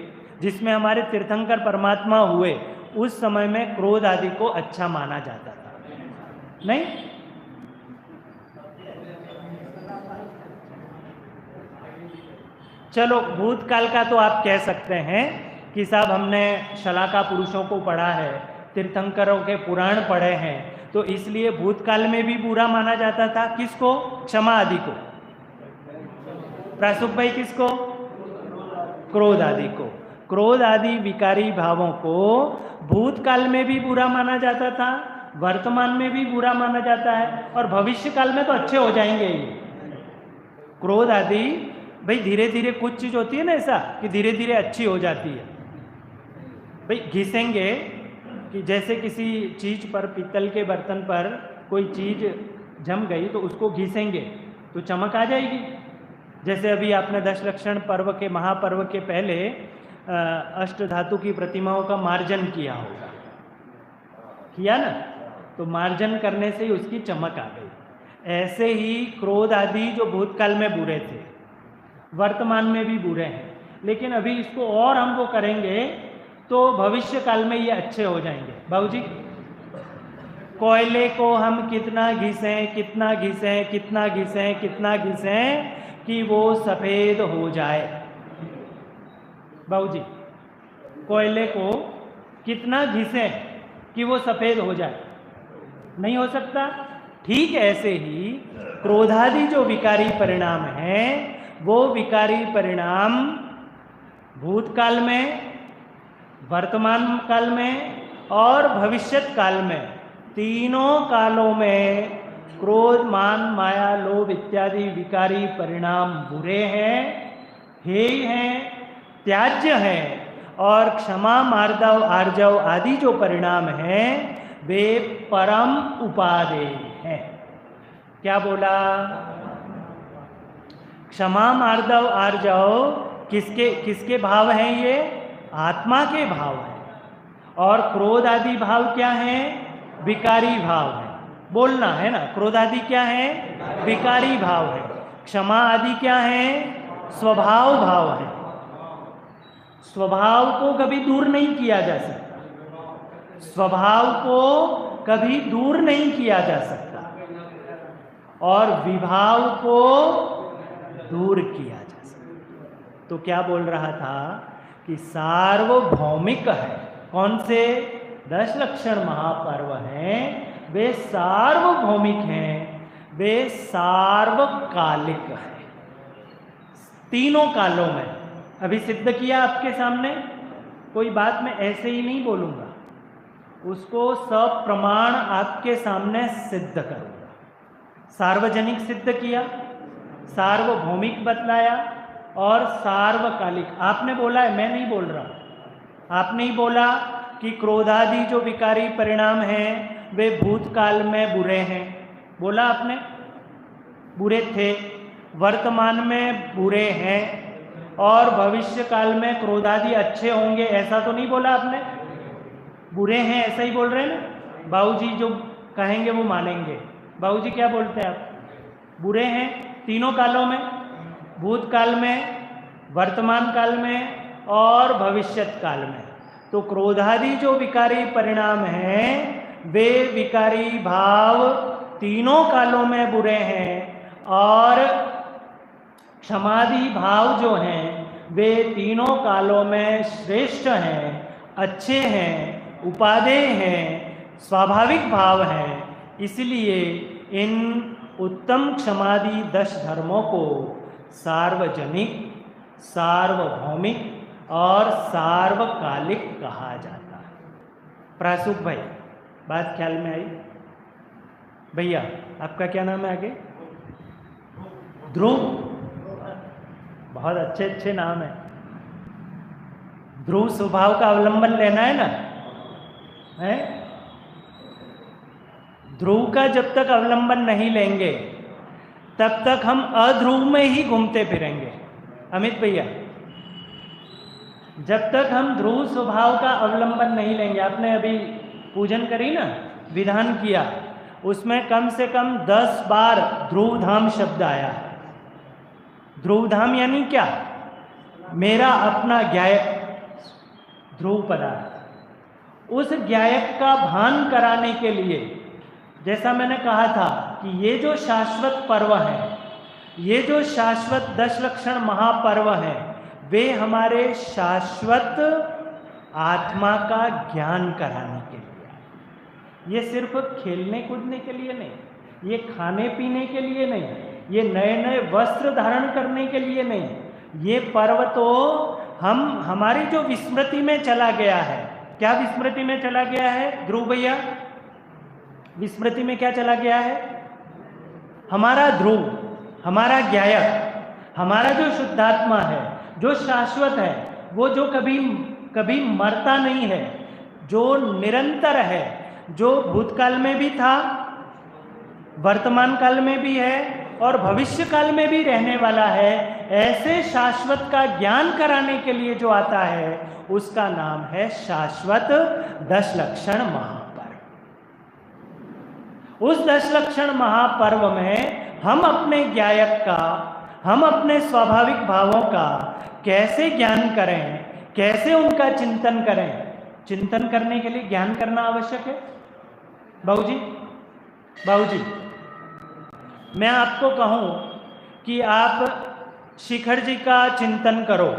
जिसमें हमारे तीर्थंकर परमात्मा हुए, उस समय में क्रोध आदि को अच्छा माना जाता था। नहीं? चलो, भूतकाल का तो आप कह सकते हैं कि साहब हमने शलाका पुरुषों को पढ़ा है, तीर्थंकरों के पुराण पढ़े हैं, तो इसलिए भूतकाल में भी बुरा माना जाता था। किसको? क्षमा आदि को। प्रासुक भाई, किसको? क्रोध आदि को। क्रोध आदि विकारी भावों को भूतकाल में भी बुरा माना जाता था, वर्तमान में भी बुरा माना जाता है, और भविष्य काल में तो अच्छे हो जाएंगे ही। क्रोध आदि भाई धीरे धीरे, कुछ चीज होती है ना ऐसा कि धीरे धीरे अच्छी हो जाती है। भाई घिसेंगे कि जैसे किसी चीज पर, पीतल के बर्तन पर कोई चीज जम गई तो उसको घिसेंगे तो चमक आ जाएगी। जैसे अभी आपने 10 लक्षण पर्व के, महापर्व के पहले अष्ट धातु की प्रतिमाओं का मार्जन किया होगा, किया ना, तो मार्जन करने से ही उसकी चमक आ गई। ऐसे ही क्रोध आदि जो भूतकाल में बुरे थे, वर्तमान में भी बुरे हैं, लेकिन अभी इसको और हम वो करेंगे तो भविष्य काल में ये अच्छे हो जाएंगे। बाबूजी, कोयले को हम कितना घिसें, कितना घिसें, कितना घिसें, कितना घिसें कि वो सफेद हो जाए? बाबूजी, कोयले को कितना घिसें कि वो सफेद हो जाए? नहीं हो सकता। ठीक ऐसे ही क्रोधादि जो विकारी परिणाम हैं, वो विकारी परिणाम भूतकाल में, वर्तमान काल में और भविष्यत काल में, तीनों कालों में क्रोध, मान, माया, लोभ इत्यादि विकारी परिणाम बुरे हैं, हेय हैं, त्याज्य हैं, और क्षमा, मार्दव, आर्जव आदि जो परिणाम हैं वे परम उपादेय हैं। क्या बोला? क्षमा, मार्दव, आर्जव किसके किसके भाव हैं? ये आत्मा के भाव हैं। और क्रोध आदि भाव क्या हैं? विकारी भाव है। बोलना है ना, क्रोध आदि क्या है? विकारी भाव है। क्षमा आदि क्या है? स्वभाव भाव है। स्वभाव को कभी दूर नहीं किया जा सकता, स्वभाव को कभी दूर नहीं किया जा सकता, और विभाव को दूर किया जा सकता। तो क्या बोल रहा था कि सार्वभौमिक है। कौन से? 10 लक्षण महापर्व हैं, वे सार्वभौमिक हैं, वे सार्वकालिक हैं, तीनों कालों में। अभी सिद्ध किया आपके सामने, कोई बात मैं ऐसे ही नहीं बोलूंगा, उसको सब प्रमाण आपके सामने सिद्ध करूंगा। सार्वजनिक सिद्ध किया, सार्वभौमिक बतलाया, और सार्वकालिक आपने बोला है, मैं नहीं बोल रहा। आपने ही बोला कि क्रोधादि जो विकारी परिणाम हैं वे भूतकाल में बुरे हैं, बोला आपने, बुरे थे, वर्तमान में बुरे हैं, और भविष्य काल में क्रोधादि अच्छे होंगे, ऐसा तो नहीं बोला आपने। बुरे हैं ऐसा ही बोल रहे हैं ना। बाबूजी जो कहेंगे वो मानेंगे। बाबूजी क्या बोलते हैं आप? बुरे हैं तीनों कालों में, भूतकाल में, वर्तमान काल में और भविष्यत काल में। तो क्रोधादि जो विकारी परिणाम हैं वे विकारी भाव तीनों कालों में बुरे हैं, और क्षमादि भाव जो हैं वे तीनों कालों में श्रेष्ठ हैं, अच्छे हैं, उपादेय हैं, स्वाभाविक भाव हैं। इसलिए इन उत्तम क्षमादि 10 धर्मों को सार्वजनिक, सार्वभौमिक और सार्वकालिक कहा जाता है। प्रासुक भाई, बात ख्याल में आई? भैया आपका क्या नाम है आगे? ध्रुव। बहुत अच्छे अच्छे नाम है। ध्रुव स्वभाव का अवलंबन लेना है ना, है? ध्रुव का जब तक अवलंबन नहीं लेंगे तब तक हम अध्रुव में ही घूमते फिरेंगे। अमित भैया, जब तक हम ध्रुव स्वभाव का अवलंबन नहीं लेंगे, आपने अभी पूजन करी ना, विधान किया, उसमें कम से कम 10 बार ध्रुव धाम शब्द आया। ध्रुव धाम यानी क्या? मेरा अपना ज्ञायक, ध्रुव पदार्थ। उस ज्ञायक का भान कराने के लिए, जैसा मैंने कहा था कि ये जो शाश्वत पर्व है, ये जो शाश्वत 10 लक्षण महापर्व है, वे हमारे शाश्वत आत्मा का ज्ञान कराने के लिए। ये सिर्फ खेलने कूदने के लिए नहीं, ये खाने पीने के लिए नहीं, ये नए नए वस्त्र धारण करने के लिए नहीं। ये पर्व तो हमारी जो विस्मृति में चला गया है। क्या विस्मृति में चला गया है ध्रुव भैया? विस्मृति में क्या चला गया है? हमारा ध्रुव, हमारा ज्ञायक, हमारा जो शुद्धात्मा है, जो शाश्वत है, वो जो कभी कभी मरता नहीं है, जो निरंतर है, जो भूतकाल में भी था, वर्तमान काल में भी है और भविष्य काल में भी रहने वाला है, ऐसे शाश्वत का ज्ञान कराने के लिए जो आता है उसका नाम है शाश्वत 10 लक्षण महापर्व। उस 10 लक्षण महापर्व में हम अपने ज्ञायक का, हम अपने स्वाभाविक भावों का कैसे ज्ञान करें, कैसे उनका चिंतन करें। चिंतन करने के लिए ज्ञान करना आवश्यक है। बाबूजी, बाबूजी, मैं आपको कहूं कि आप शिखर जी का चिंतन करो,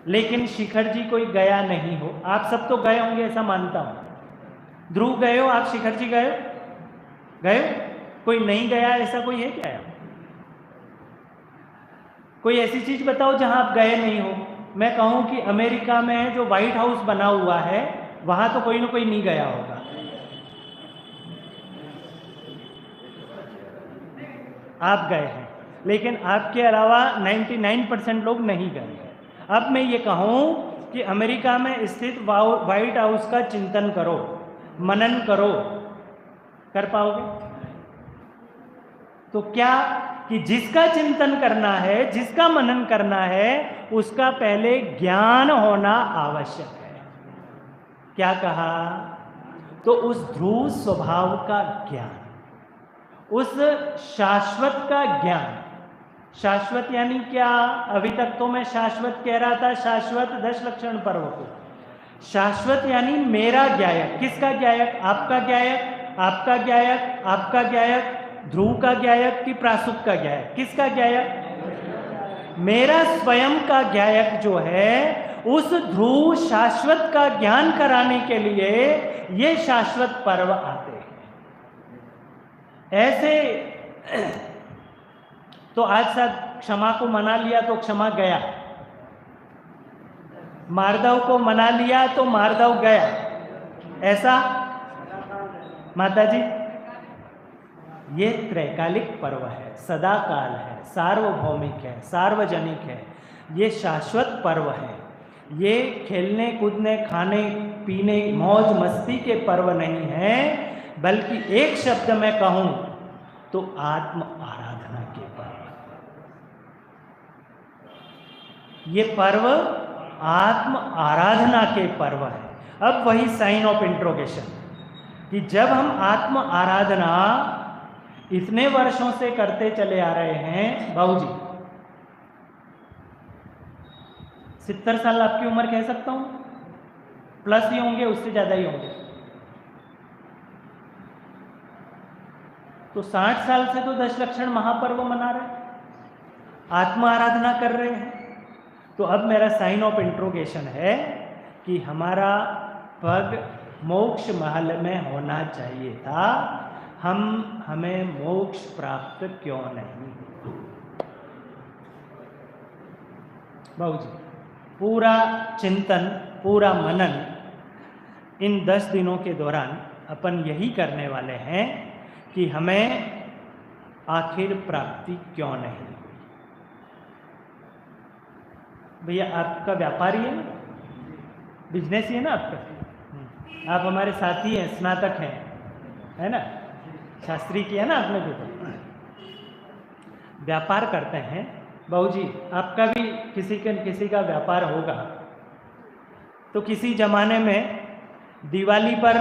लेकिन शिखर जी कोई गया नहीं हो। आप सब तो गए होंगे ऐसा मानता हूं। ध्रुव गए हो आप? शिखर जी गए हो? गए हो? कोई नहीं गया ऐसा कोई है क्या? कोई ऐसी चीज बताओ जहां आप गए नहीं हो। मैं कहूं कि अमेरिका में जो व्हाइट हाउस बना हुआ है वहां तो कोई ना कोई नहीं गया होगा। आप गए हैं, लेकिन आपके अलावा 99% लोग नहीं गए हैं। अब मैं ये कहूं कि अमेरिका में स्थित व्हाइट हाउस का चिंतन करो, मनन करो, कर पाओगे? तो क्या कि जिसका चिंतन करना है, जिसका मनन करना है, उसका पहले ज्ञान होना आवश्यक है। क्या कहा? तो उस ध्रुव स्वभाव का ज्ञान, उस शाश्वत का ज्ञान। शाश्वत यानी क्या? अभी तक तो मैं शाश्वत कह रहा था, शाश्वत 10 लक्षण पर्व को। शाश्वत यानी मेरा ज्ञायक। किसका ज्ञायक? आपका ज्ञायक, आपका ज्ञायक, आपका ज्ञायक, ध्रुव का ज्ञायक कि प्रासुक का ज्ञायक? किसका ज्ञायक? मेरा स्वयं का ज्ञायक जो है, उस ध्रुव शाश्वत का ज्ञान कराने के लिए ये शाश्वत पर्व आते हैं। ऐसे तो आज साथ क्षमा को मना लिया तो क्षमा गया, मार्दव को मना लिया तो मार्दव गया, ऐसा? माताजी, ये त्रैकालिक पर्व है, सदाकाल है, सार्वभौमिक है, सार्वजनिक है, ये शाश्वत पर्व है। ये खेलने कूदने, खाने पीने, मौज मस्ती के पर्व नहीं है, बल्कि एक शब्द में कहूं तो आत्म आराधना के पर्व। ये पर्व आत्म आराधना के पर्व है। अब वही साइन ऑफ इंट्रोगेशन कि जब हम आत्म आराधना इतने वर्षों से करते चले आ रहे हैं, बाबूजी, 70 साल आपकी उम्र कह सकता हूँ, प्लस ही होंगे, उससे ज़्यादा ही होंगे। तो 60 साल से तो दशलक्षण महापर्व मना रहे हैं, आत्मा आराधना कर रहे हैं। तो अब मेरा साइन ऑफ इंट्रोगेशन है कि हमारा पग मोक्ष महल में होना चाहिए था, हमें मोक्ष प्राप्त क्यों नहीं? बाबू जी, पूरा चिंतन, पूरा मनन इन 10 दिनों के दौरान अपन यही करने वाले हैं कि हमें आखिर प्राप्ति क्यों नहीं? भैया आपका व्यापार ही है ना, बिजनेस ही है ना आपका, आप हमारे साथी हैं, स्नातक हैं, है ना, शास्त्री किया ना आपने भी, तो व्यापार करते हैं। बहू जी, आपका भी किसी का व्यापार होगा। तो किसी जमाने में दिवाली पर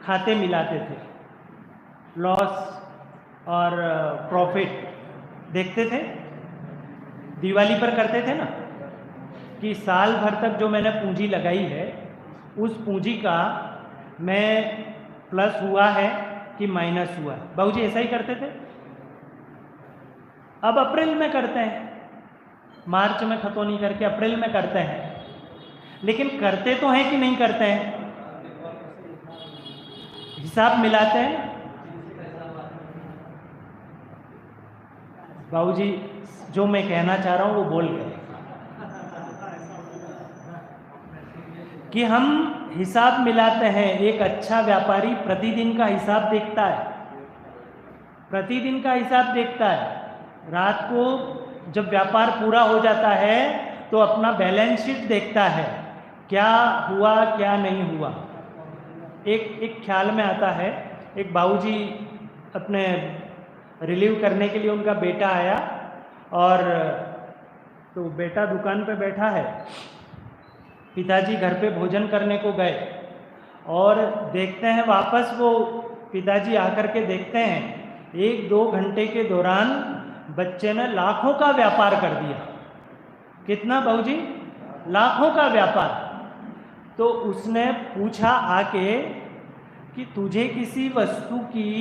खाते मिलाते थे, लॉस और प्रॉफिट देखते थे, दिवाली पर करते थे ना, कि साल भर तक जो मैंने पूंजी लगाई है उस पूंजी का मैं प्लस हुआ है कि माइनस हुआ है। बाबू जी ऐसा ही करते थे। अब अप्रैल में करते हैं, मार्च में खतौनी करके अप्रैल में करते हैं, लेकिन करते तो हैं कि नहीं करते हैं? हिसाब मिलाते हैं। बाबू जी जो मैं कहना चाह रहा हूं वो बोल गए कि हम हिसाब मिलाते हैं। एक अच्छा व्यापारी प्रतिदिन का हिसाब देखता है, प्रतिदिन का हिसाब देखता है। रात को जब व्यापार पूरा हो जाता है तो अपना बैलेंस शीट देखता है, क्या हुआ क्या नहीं हुआ। एक ख्याल में आता है, एक बाबूजी अपने रिलीव करने के लिए उनका बेटा आया, और तो बेटा दुकान पे बैठा है, पिताजी घर पे भोजन करने को गए, और देखते हैं वापस वो पिताजी आकर के देखते हैं 1-2 घंटे के दौरान बच्चे ने लाखों का व्यापार कर दिया। कितना बाबूजी? लाखों का व्यापार। तो उसने पूछा आके कि तुझे किसी वस्तु की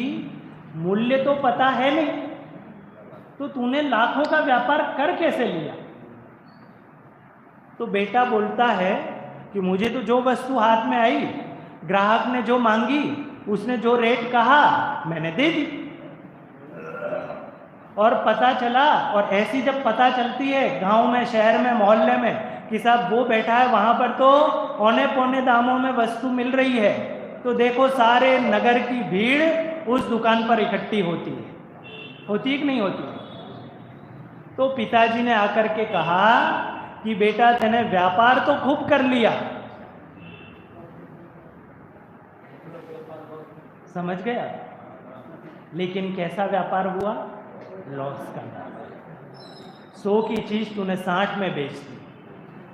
मूल्य तो पता है नहीं, तो तूने लाखों का व्यापार कर कैसे लिया? तो बेटा बोलता है कि मुझे तो जो वस्तु हाथ में आई, ग्राहक ने जो मांगी, उसने जो रेट कहा, मैंने दे दी। और पता चला, और ऐसी जब पता चलती है गांव में, शहर में, मोहल्ले में कि साहब वो बैठा है वहां पर तो औने पौने दामों में वस्तु मिल रही है, तो देखो सारे नगर की भीड़ उस दुकान पर इकट्ठी होती है। होती है कि नहीं होती? तो पिताजी ने आकर के कहा कि बेटा तूने व्यापार तो खूब कर लिया, समझ गया, लेकिन कैसा व्यापार हुआ? लॉस का। 100 की चीज तूने 60 में बेच दी,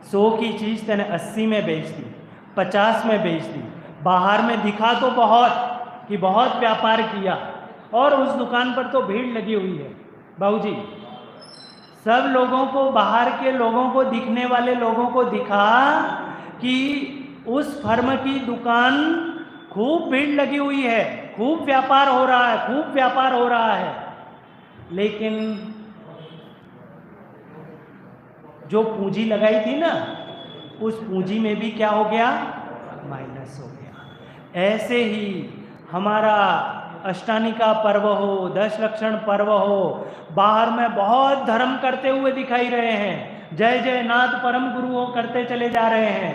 100 की चीज तूने 80 में बेच दी, 50 में बेच दी। बाहर में दिखा तो बहुत कि बहुत व्यापार किया, और उस दुकान पर तो भीड़ लगी हुई है। बाबूजी सब लोगों को, बाहर के लोगों को, दिखने वाले लोगों को दिखा कि उस फर्म की दुकान खूब भीड़ लगी हुई है, खूब व्यापार हो रहा है, खूब व्यापार हो रहा है, लेकिन जो पूंजी लगाई थी ना, उस पूंजी में भी क्या हो गया? माइनस हो गया। ऐसे ही हमारा अष्टानिका पर्व हो, दशलक्षण पर्व हो, बाहर में बहुत धर्म करते हुए दिखाई रहे हैं, जय जय नाथ परम गुरु हो करते चले जा रहे हैं,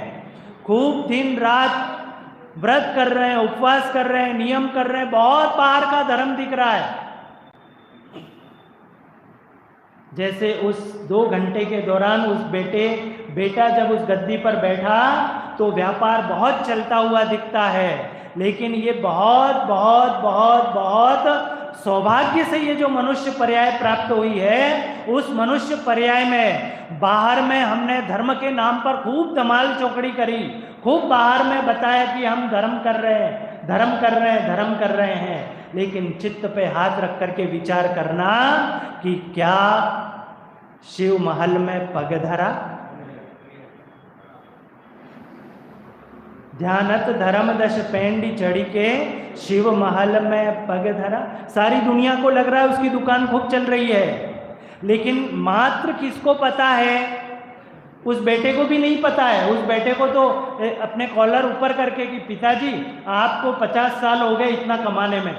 खूब दिन रात व्रत कर रहे हैं, उपवास कर रहे हैं, नियम कर रहे हैं, बहुत बाहर का धर्म दिख रहा है। जैसे उस 2 घंटे के दौरान उस बेटा जब उस गद्दी पर बैठा तो व्यापार बहुत चलता हुआ दिखता है, लेकिन ये बहुत बहुत बहुत बहुत सौभाग्य से ये जो मनुष्य पर्याय प्राप्त हुई है, उस मनुष्य पर्याय में बाहर में हमने धर्म के नाम पर खूब धमाल चौकड़ी करी, खूब बाहर में बताया कि हम धर्म कर रहे हैं, धर्म कर रहे हैं, धर्म कर रहे हैं, लेकिन चित्त पे हाथ रख करके विचार करना कि क्या शिव महल में पग धरा? ध्यानत धर्म दश पेंडी चढ़ी के शिव महल में पग धरा। सारी दुनिया को लग रहा है उसकी दुकान खूब चल रही है, लेकिन मात्र किसको पता है? उस बेटे को भी नहीं पता है। उस बेटे को तो अपने कॉलर ऊपर करके कि पिताजी आपको 50 साल हो गए इतना कमाने में,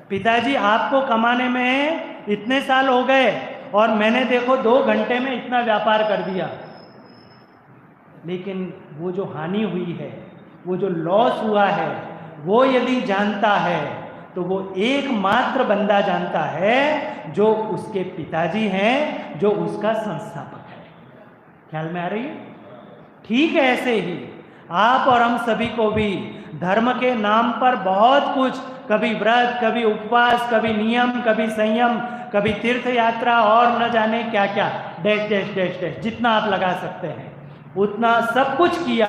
पिताजी आपको कमाने में इतने साल हो गए और मैंने देखो 2 घंटे में इतना व्यापार कर दिया। लेकिन वो जो हानि हुई है, वो जो लॉस हुआ है, वो यदि जानता है तो वो एकमात्र बंदा जानता है जो उसके पिताजी हैं, जो उसका संस्थापक है। ख्याल में आ रही है? ठीक है, ऐसे ही आप और हम सभी को भी धर्म के नाम पर बहुत कुछ, कभी व्रत, कभी उपवास, कभी नियम, कभी संयम, कभी तीर्थ यात्रा और न जाने क्या क्या, डैश डैश डैश डैश, जितना आप लगा सकते हैं उतना सब कुछ किया।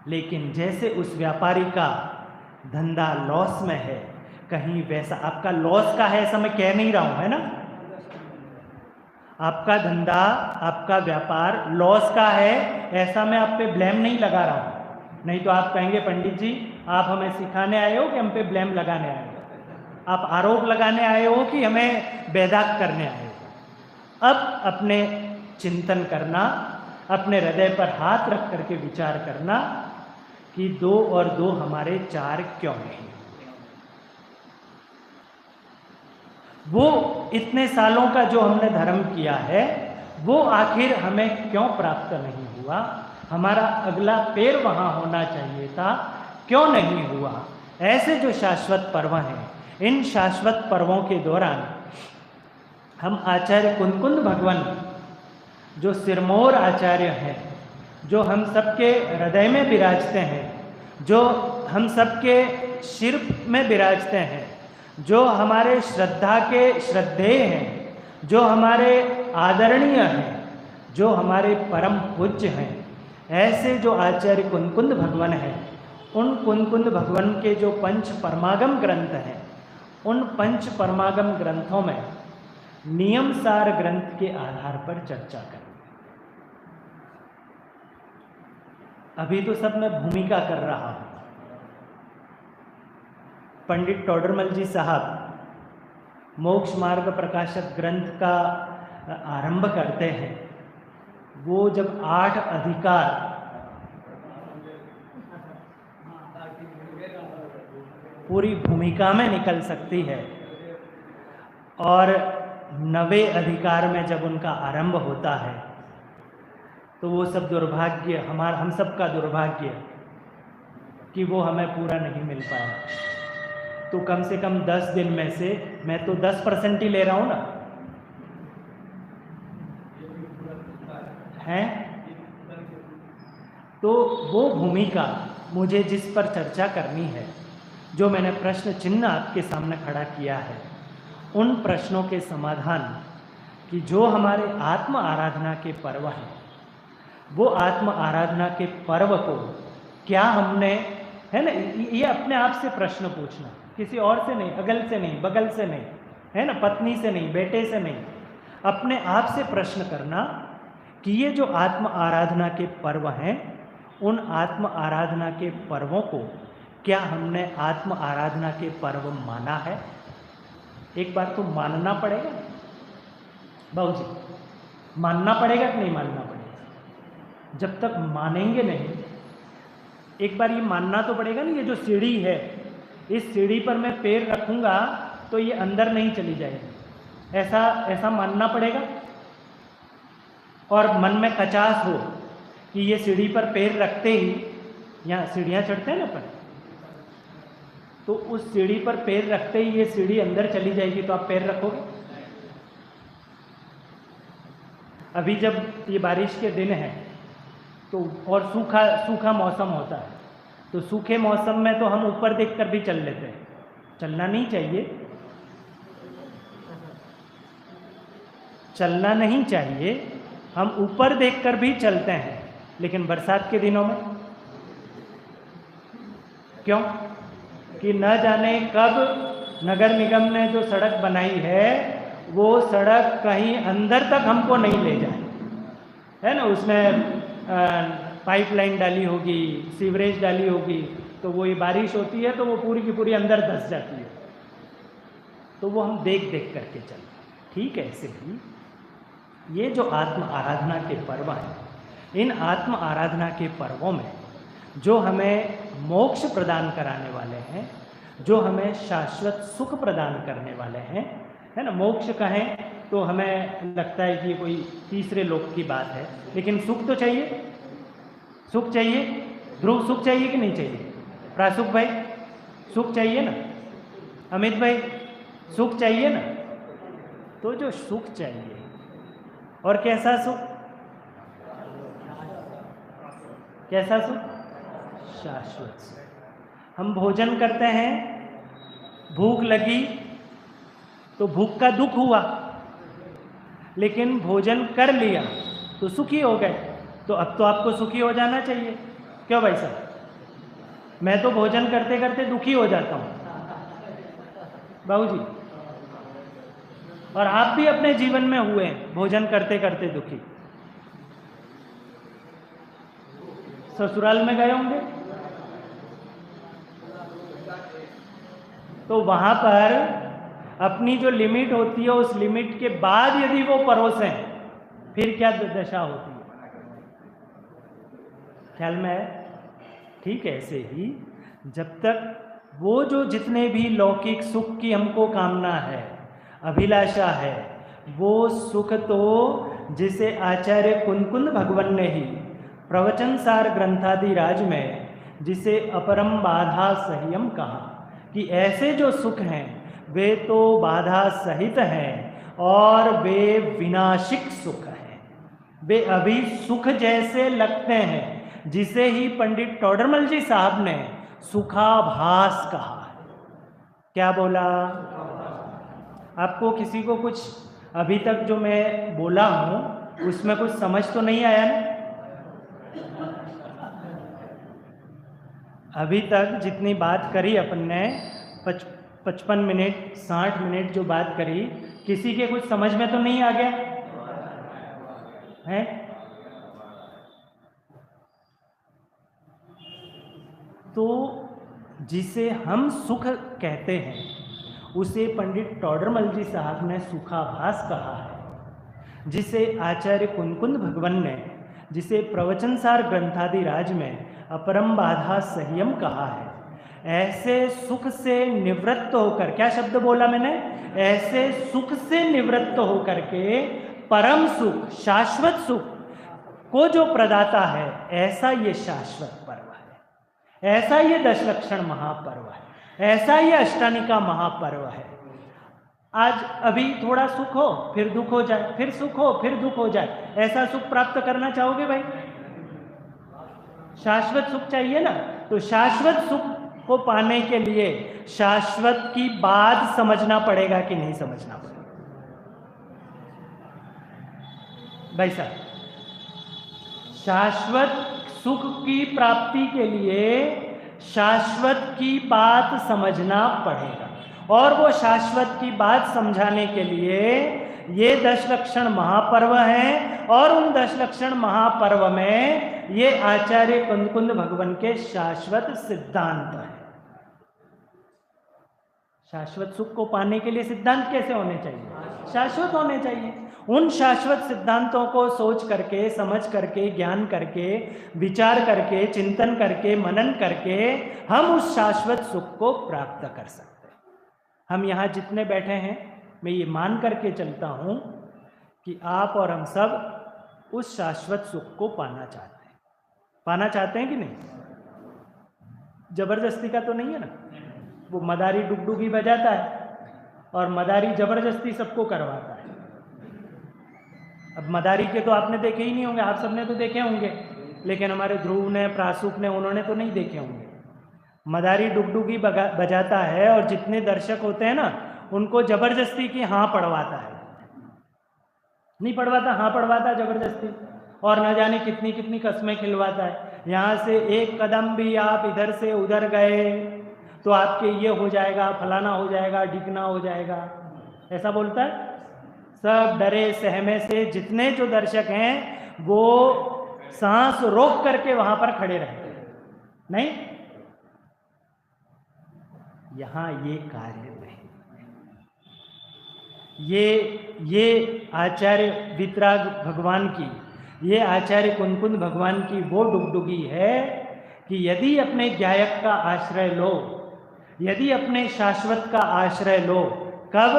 लेकिन जैसे उस व्यापारी का धंधा लॉस में है, कहीं वैसा आपका लॉस का है ऐसा मैं कह नहीं रहा हूं, है ना? आपका धंधा, आपका व्यापार लॉस का है ऐसा मैं आप पे ब्लेम नहीं लगा रहा हूं। नहीं तो आप कहेंगे पंडित जी आप हमें सिखाने आए हो कि हम पे ब्लेम लगाने आए हो, आप आरोप लगाने आए हो कि हमें बेदाग करने आए हो। अब अपने चिंतन करना, अपने हृदय पर हाथ रख करके विचार करना कि 2 और 2 हमारे 4 क्यों नहीं? वो इतने सालों का जो हमने धर्म किया है वो आखिर हमें क्यों प्राप्त नहीं हुआ? हमारा अगला पैर वहां होना चाहिए था, क्यों नहीं हुआ? ऐसे जो शाश्वत पर्व हैं, इन शाश्वत पर्वों के दौरान हम आचार्य कुंदकुंद भगवान, जो सिरमौर आचार्य हैं, जो हम सबके हृदय में विराजते हैं, जो हम सबके सिर में विराजते हैं, जो हमारे श्रद्धा के श्रद्धेय हैं, जो हमारे आदरणीय हैं, जो हमारे परम पूज्य हैं, ऐसे जो आचार्य कुंदकुंद भगवान हैं, उन कुंदकुंद भगवान के जो 5 परमागम ग्रंथ हैं, उन 5 परमागम ग्रंथों में नियम सार ग्रंथ के आधार पर चर्चा करें। अभी तो सब मैं भूमिका कर रहा हूं। पंडित टोडरमल जी साहब मोक्ष मार्ग प्रकाशक ग्रंथ का आरंभ करते हैं। वो जब 8 अधिकार पूरी भूमिका में निकल सकती है और 9वें अधिकार में जब उनका आरंभ होता है तो वो सब दुर्भाग्य, हम सब का दुर्भाग्य कि वो हमें पूरा नहीं मिल पाया। तो कम से कम 10 दिन में से मैं तो 10% ही ले रहा हूं ना, है? तो वो भूमिका मुझे जिस पर चर्चा करनी है, जो मैंने प्रश्न चिन्ह आपके सामने खड़ा किया है, उन प्रश्नों के समाधान कि जो हमारे आत्म आराधना के पर्व हैं, वो आत्म आराधना के पर्व को क्या हमने, है ना, ये अपने आप से प्रश्न पूछना, किसी और से नहीं, अगल से नहीं, बगल से नहीं, है ना, पत्नी से नहीं, बेटे से नहीं, अपने आप से प्रश्न करना कि ये जो आत्म आराधना के पर्व हैं, उन आत्म आराधना के पर्वों को क्या हमने आत्म आराधना के पर्व माना है? एक बार तो मानना पड़ेगा बाबू जी, मानना पड़ेगा कि नहीं मानना पड़ेगा? जब तक मानेंगे नहीं, एक बार ये मानना तो पड़ेगा ना, ये जो सीढ़ी है, इस सीढ़ी पर मैं पैर रखूंगा तो ये अंदर नहीं चली जाएगी, ऐसा मानना पड़ेगा। और मन में कचास हो कि ये सीढ़ी पर पैर रखते ही, यहाँ सीढ़ियाँ चढ़ते हैं ना पर, तो उस सीढ़ी पर पैर रखते ही ये सीढ़ी अंदर चली जाएगी, तो आप पैर रखोगे? अभी जब ये बारिश के दिन है तो और सूखा मौसम होता है, तो सूखे मौसम में तो हम ऊपर देखकर भी चल लेते हैं, चलना नहीं चाहिए, चलना नहीं चाहिए, हम ऊपर देखकर भी चलते हैं। लेकिन बरसात के दिनों में क्यों? कि न जाने कब नगर निगम ने जो सड़क बनाई है वो सड़क कहीं अंदर तक हमको नहीं ले जाए। है ना, उसमें पाइपलाइन डाली होगी, सीवरेज डाली होगी, तो वो ये बारिश होती है तो वो पूरी की पूरी अंदर धंस जाती है, तो वो हम देख देख करके चलते हैं। ठीक है, ऐसे ही ये जो आत्म आराधना के पर्व हैं, इन आत्म आराधना के पर्वों में जो हमें मोक्ष प्रदान कराने वाले हैं, जो हमें शाश्वत सुख प्रदान करने वाले हैं, है ना, मोक्ष कहें तो हमें लगता है कि ये कोई तीसरे लोक की बात है, लेकिन सुख तो चाहिए, सुख चाहिए। ध्रुव, सुख चाहिए कि नहीं चाहिए? प्रासुख भाई, सुख चाहिए ना? अमित भाई, सुख चाहिए ना? तो जो सुख चाहिए, और कैसा सुख? कैसा सुख? शाश्वत सुख। हम भोजन करते हैं, भूख लगी तो भूख का दुख हुआ, लेकिन भोजन कर लिया तो सुखी हो गए। तो अब तो आपको सुखी हो जाना चाहिए, क्यों भाई साहब? मैं तो भोजन करते करते दुखी हो जाता हूं बाबू जी, और आप भी अपने जीवन में हुए हैं भोजन करते करते दुखी। ससुराल में गए होंगे तो वहां पर अपनी जो लिमिट होती है, उस लिमिट के बाद यदि वो परोसें, फिर क्या दशा होती है? ख्याल में है? ठीक है, ऐसे ही जब तक वो जो जितने भी लौकिक सुख की हमको कामना है, अभिलाषा है, वो सुख तो जिसे आचार्य कुंद भगवन ने ही प्रवचन सार ग्रंथादि राज में जिसे अपरम बाधा सहियम कहा कि ऐसे जो सुख हैं वे तो बाधा सहित हैं और वे विनाशिक सुख हैं। वे अभी सुख जैसे लगते हैं, जिसे ही पंडित टोडरमल जी साहब ने सुखाभास कहा है। क्या बोला? आपको किसी को कुछ अभी तक जो मैं बोला हूं उसमें कुछ समझ तो नहीं आया ना? अभी तक जितनी बात करी अपन ने 55 मिनट 60 मिनट जो बात करी, किसी के कुछ समझ में तो नहीं आ गया है? तो जिसे हम सुख कहते हैं उसे पंडित टोडरमल जी साहब ने सुखाभास कहा है, जिसे आचार्य कुंद भगवन ने जिसे प्रवचनसार ग्रंथादि राज में अपरम बाधा संयम कहा है। ऐसे सुख से निवृत्त होकर, क्या शब्द बोला मैंने? ऐसे सुख से निवृत्त होकर के परम सुख, शाश्वत सुख को जो प्रदाता है, ऐसा ये शाश्वत पर्व है, ऐसा ये दशलक्षण महापर्व है, ऐसा ये अष्टानिका महापर्व है। आज अभी थोड़ा सुख हो फिर दुख हो जाए, फिर सुख हो फिर दुख हो जाए, ऐसा सुख प्राप्त करना चाहोगे भाई? शाश्वत सुख चाहिए ना? तो शाश्वत सुख को पाने के लिए शाश्वत की बात समझना पड़ेगा कि नहीं समझना पड़ेगा भाई साहब? शाश्वत सुख की प्राप्ति के लिए शाश्वत की बात समझना पड़ेगा, और वो शाश्वत की बात समझाने के लिए ये दशलक्षण महापर्व हैं, और उन दशलक्षण महापर्व में ये आचार्य कुंद भगवन के शाश्वत सिद्धांत हैं। शाश्वत सुख को पाने के लिए सिद्धांत कैसे होने चाहिए? शाश्वत होने चाहिए। उन शाश्वत सिद्धांतों को सोच करके, समझ करके, ज्ञान करके, विचार करके, चिंतन करके, मनन करके हम उस शाश्वत सुख को प्राप्त कर सकते हैं। हम यहाँ जितने बैठे हैं, मैं ये मान करके चलता हूँ कि आप और हम सब उस शाश्वत सुख को पाना चाहते हैं। पाना चाहते हैं कि नहीं? जबरदस्ती का तो नहीं है ना? वो मदारी डुगडुगी बजाता है और मदारी जबरदस्ती सबको करवाता है। अब मदारी के तो आपने देखे ही नहीं होंगे, आप सबने तो देखे होंगे, लेकिन हमारे ध्रुव ने, प्रासुक ने, उन्होंने तो नहीं देखे होंगे। मदारी डुगडुगी बजाता है और जितने दर्शक होते हैं ना, उनको जबरदस्ती की हाँ पढ़वाता है। नहीं पढ़वाता, हाँ पढ़वाता जबरदस्ती, और न जाने कितनी कितनी कस्में खिलवाता है। यहाँ से एक कदम भी आप इधर से उधर गए तो आपके ये हो जाएगा, फलाना हो जाएगा, ढिकना हो जाएगा, ऐसा बोलता है। सब डरे सहमे से जितने जो दर्शक हैं वो सांस रोक करके वहां पर खड़े रहते हैं, नहीं, यहां ये कार्य नहीं। ये आचार्य वितराग भगवान की, ये आचार्य कुनकुंद भगवान की वो डुगडुगी है कि यदि अपने गायक का आश्रय लो, यदि अपने शाश्वत का आश्रय लो, कब?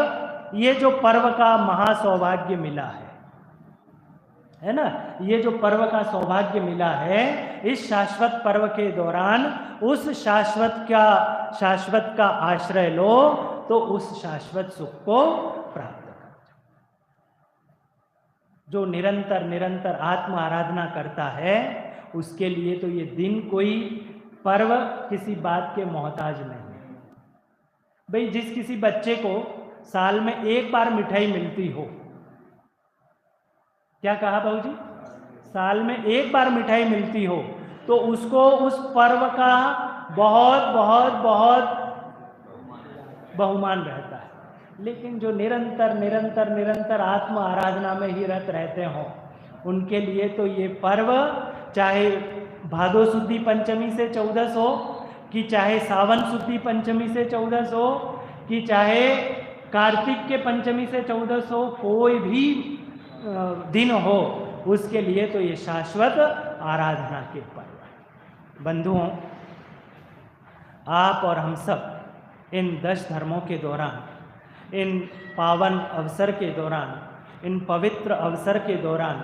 ये जो पर्व का महासौभाग्य मिला है ना, ये जो पर्व का सौभाग्य मिला है, इस शाश्वत पर्व के दौरान उस शाश्वत का आश्रय लो तो उस शाश्वत सुख को प्राप्त कर। जो निरंतर निरंतर आत्म आराधना करता है उसके लिए तो ये दिन कोई पर्व किसी बात के मोहताज नहीं है। भाई जिस किसी बच्चे को साल में एक बार मिठाई मिलती हो, क्या कहा बाबूजी? साल में एक बार मिठाई मिलती हो तो उसको उस पर्व का बहुत बहुत बहुत बहुमान रहता है। लेकिन जो निरंतर निरंतर निरंतर आत्म आराधना में ही रत रहते हों, उनके लिए तो ये पर्व चाहे भादो शुद्धि पंचमी से 14 हो, कि चाहे सावन शुद्धि पंचमी से 14 हो, कि चाहे कार्तिक के पंचमी से 14 हो, कोई भी दिन हो, उसके लिए तो ये शाश्वत आराधना के पर्व। बंधुओं, आप और हम सब इन 10 धर्मों के दौरान, इन पावन अवसर के दौरान, इन पवित्र अवसर के दौरान,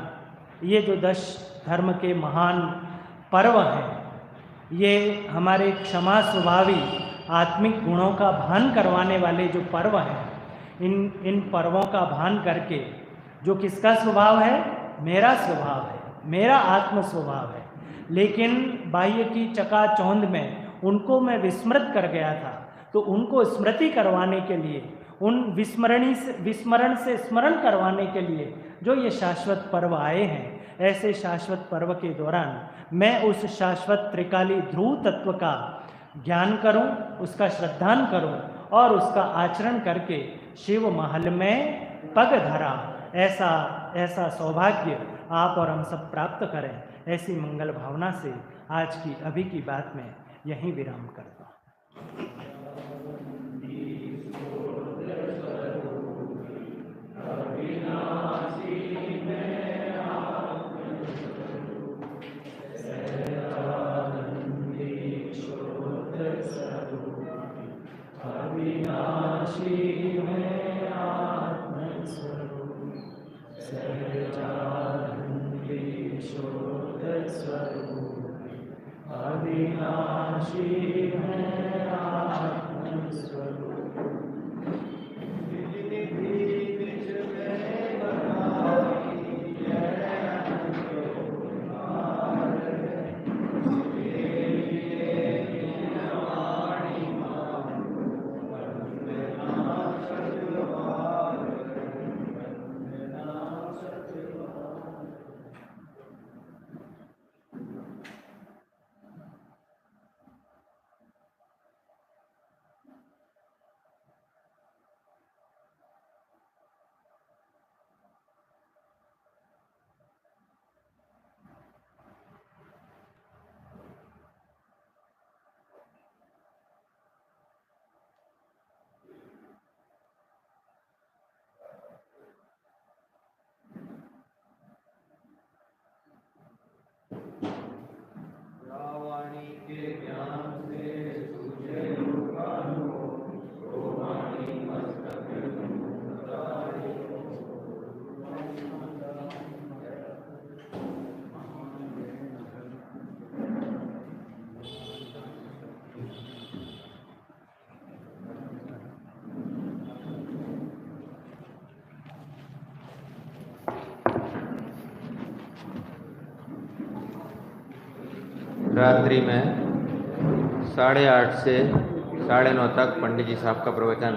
ये जो 10 धर्म के महान पर्व हैं, ये हमारे क्षमा स्वभावी आत्मिक गुणों का भान करवाने वाले जो पर्व हैं, इन पर्वों का भान करके जो किसका स्वभाव है? मेरा स्वभाव है, मेरा आत्म स्वभाव है, लेकिन बाह्य की चकाचौंध में उनको मैं विस्मृत कर गया था, तो उनको स्मृति करवाने के लिए, उन विस्मरण से स्मरण करवाने के लिए जो ये शाश्वत पर्व आए हैं, ऐसे शाश्वत पर्व के दौरान मैं उस शाश्वत त्रिकाली ध्रुव तत्व का ज्ञान करूं, उसका श्रद्धान करूं और उसका आचरण करके शिव महल में पग धरा, ऐसा सौभाग्य आप और हम सब प्राप्त करें। ऐसी मंगल भावना से आज की अभी की बात में यहीं विराम करता हूँ। रात्रि में 8:30 से 9:30 तक पंडित जी साहब का प्रवचन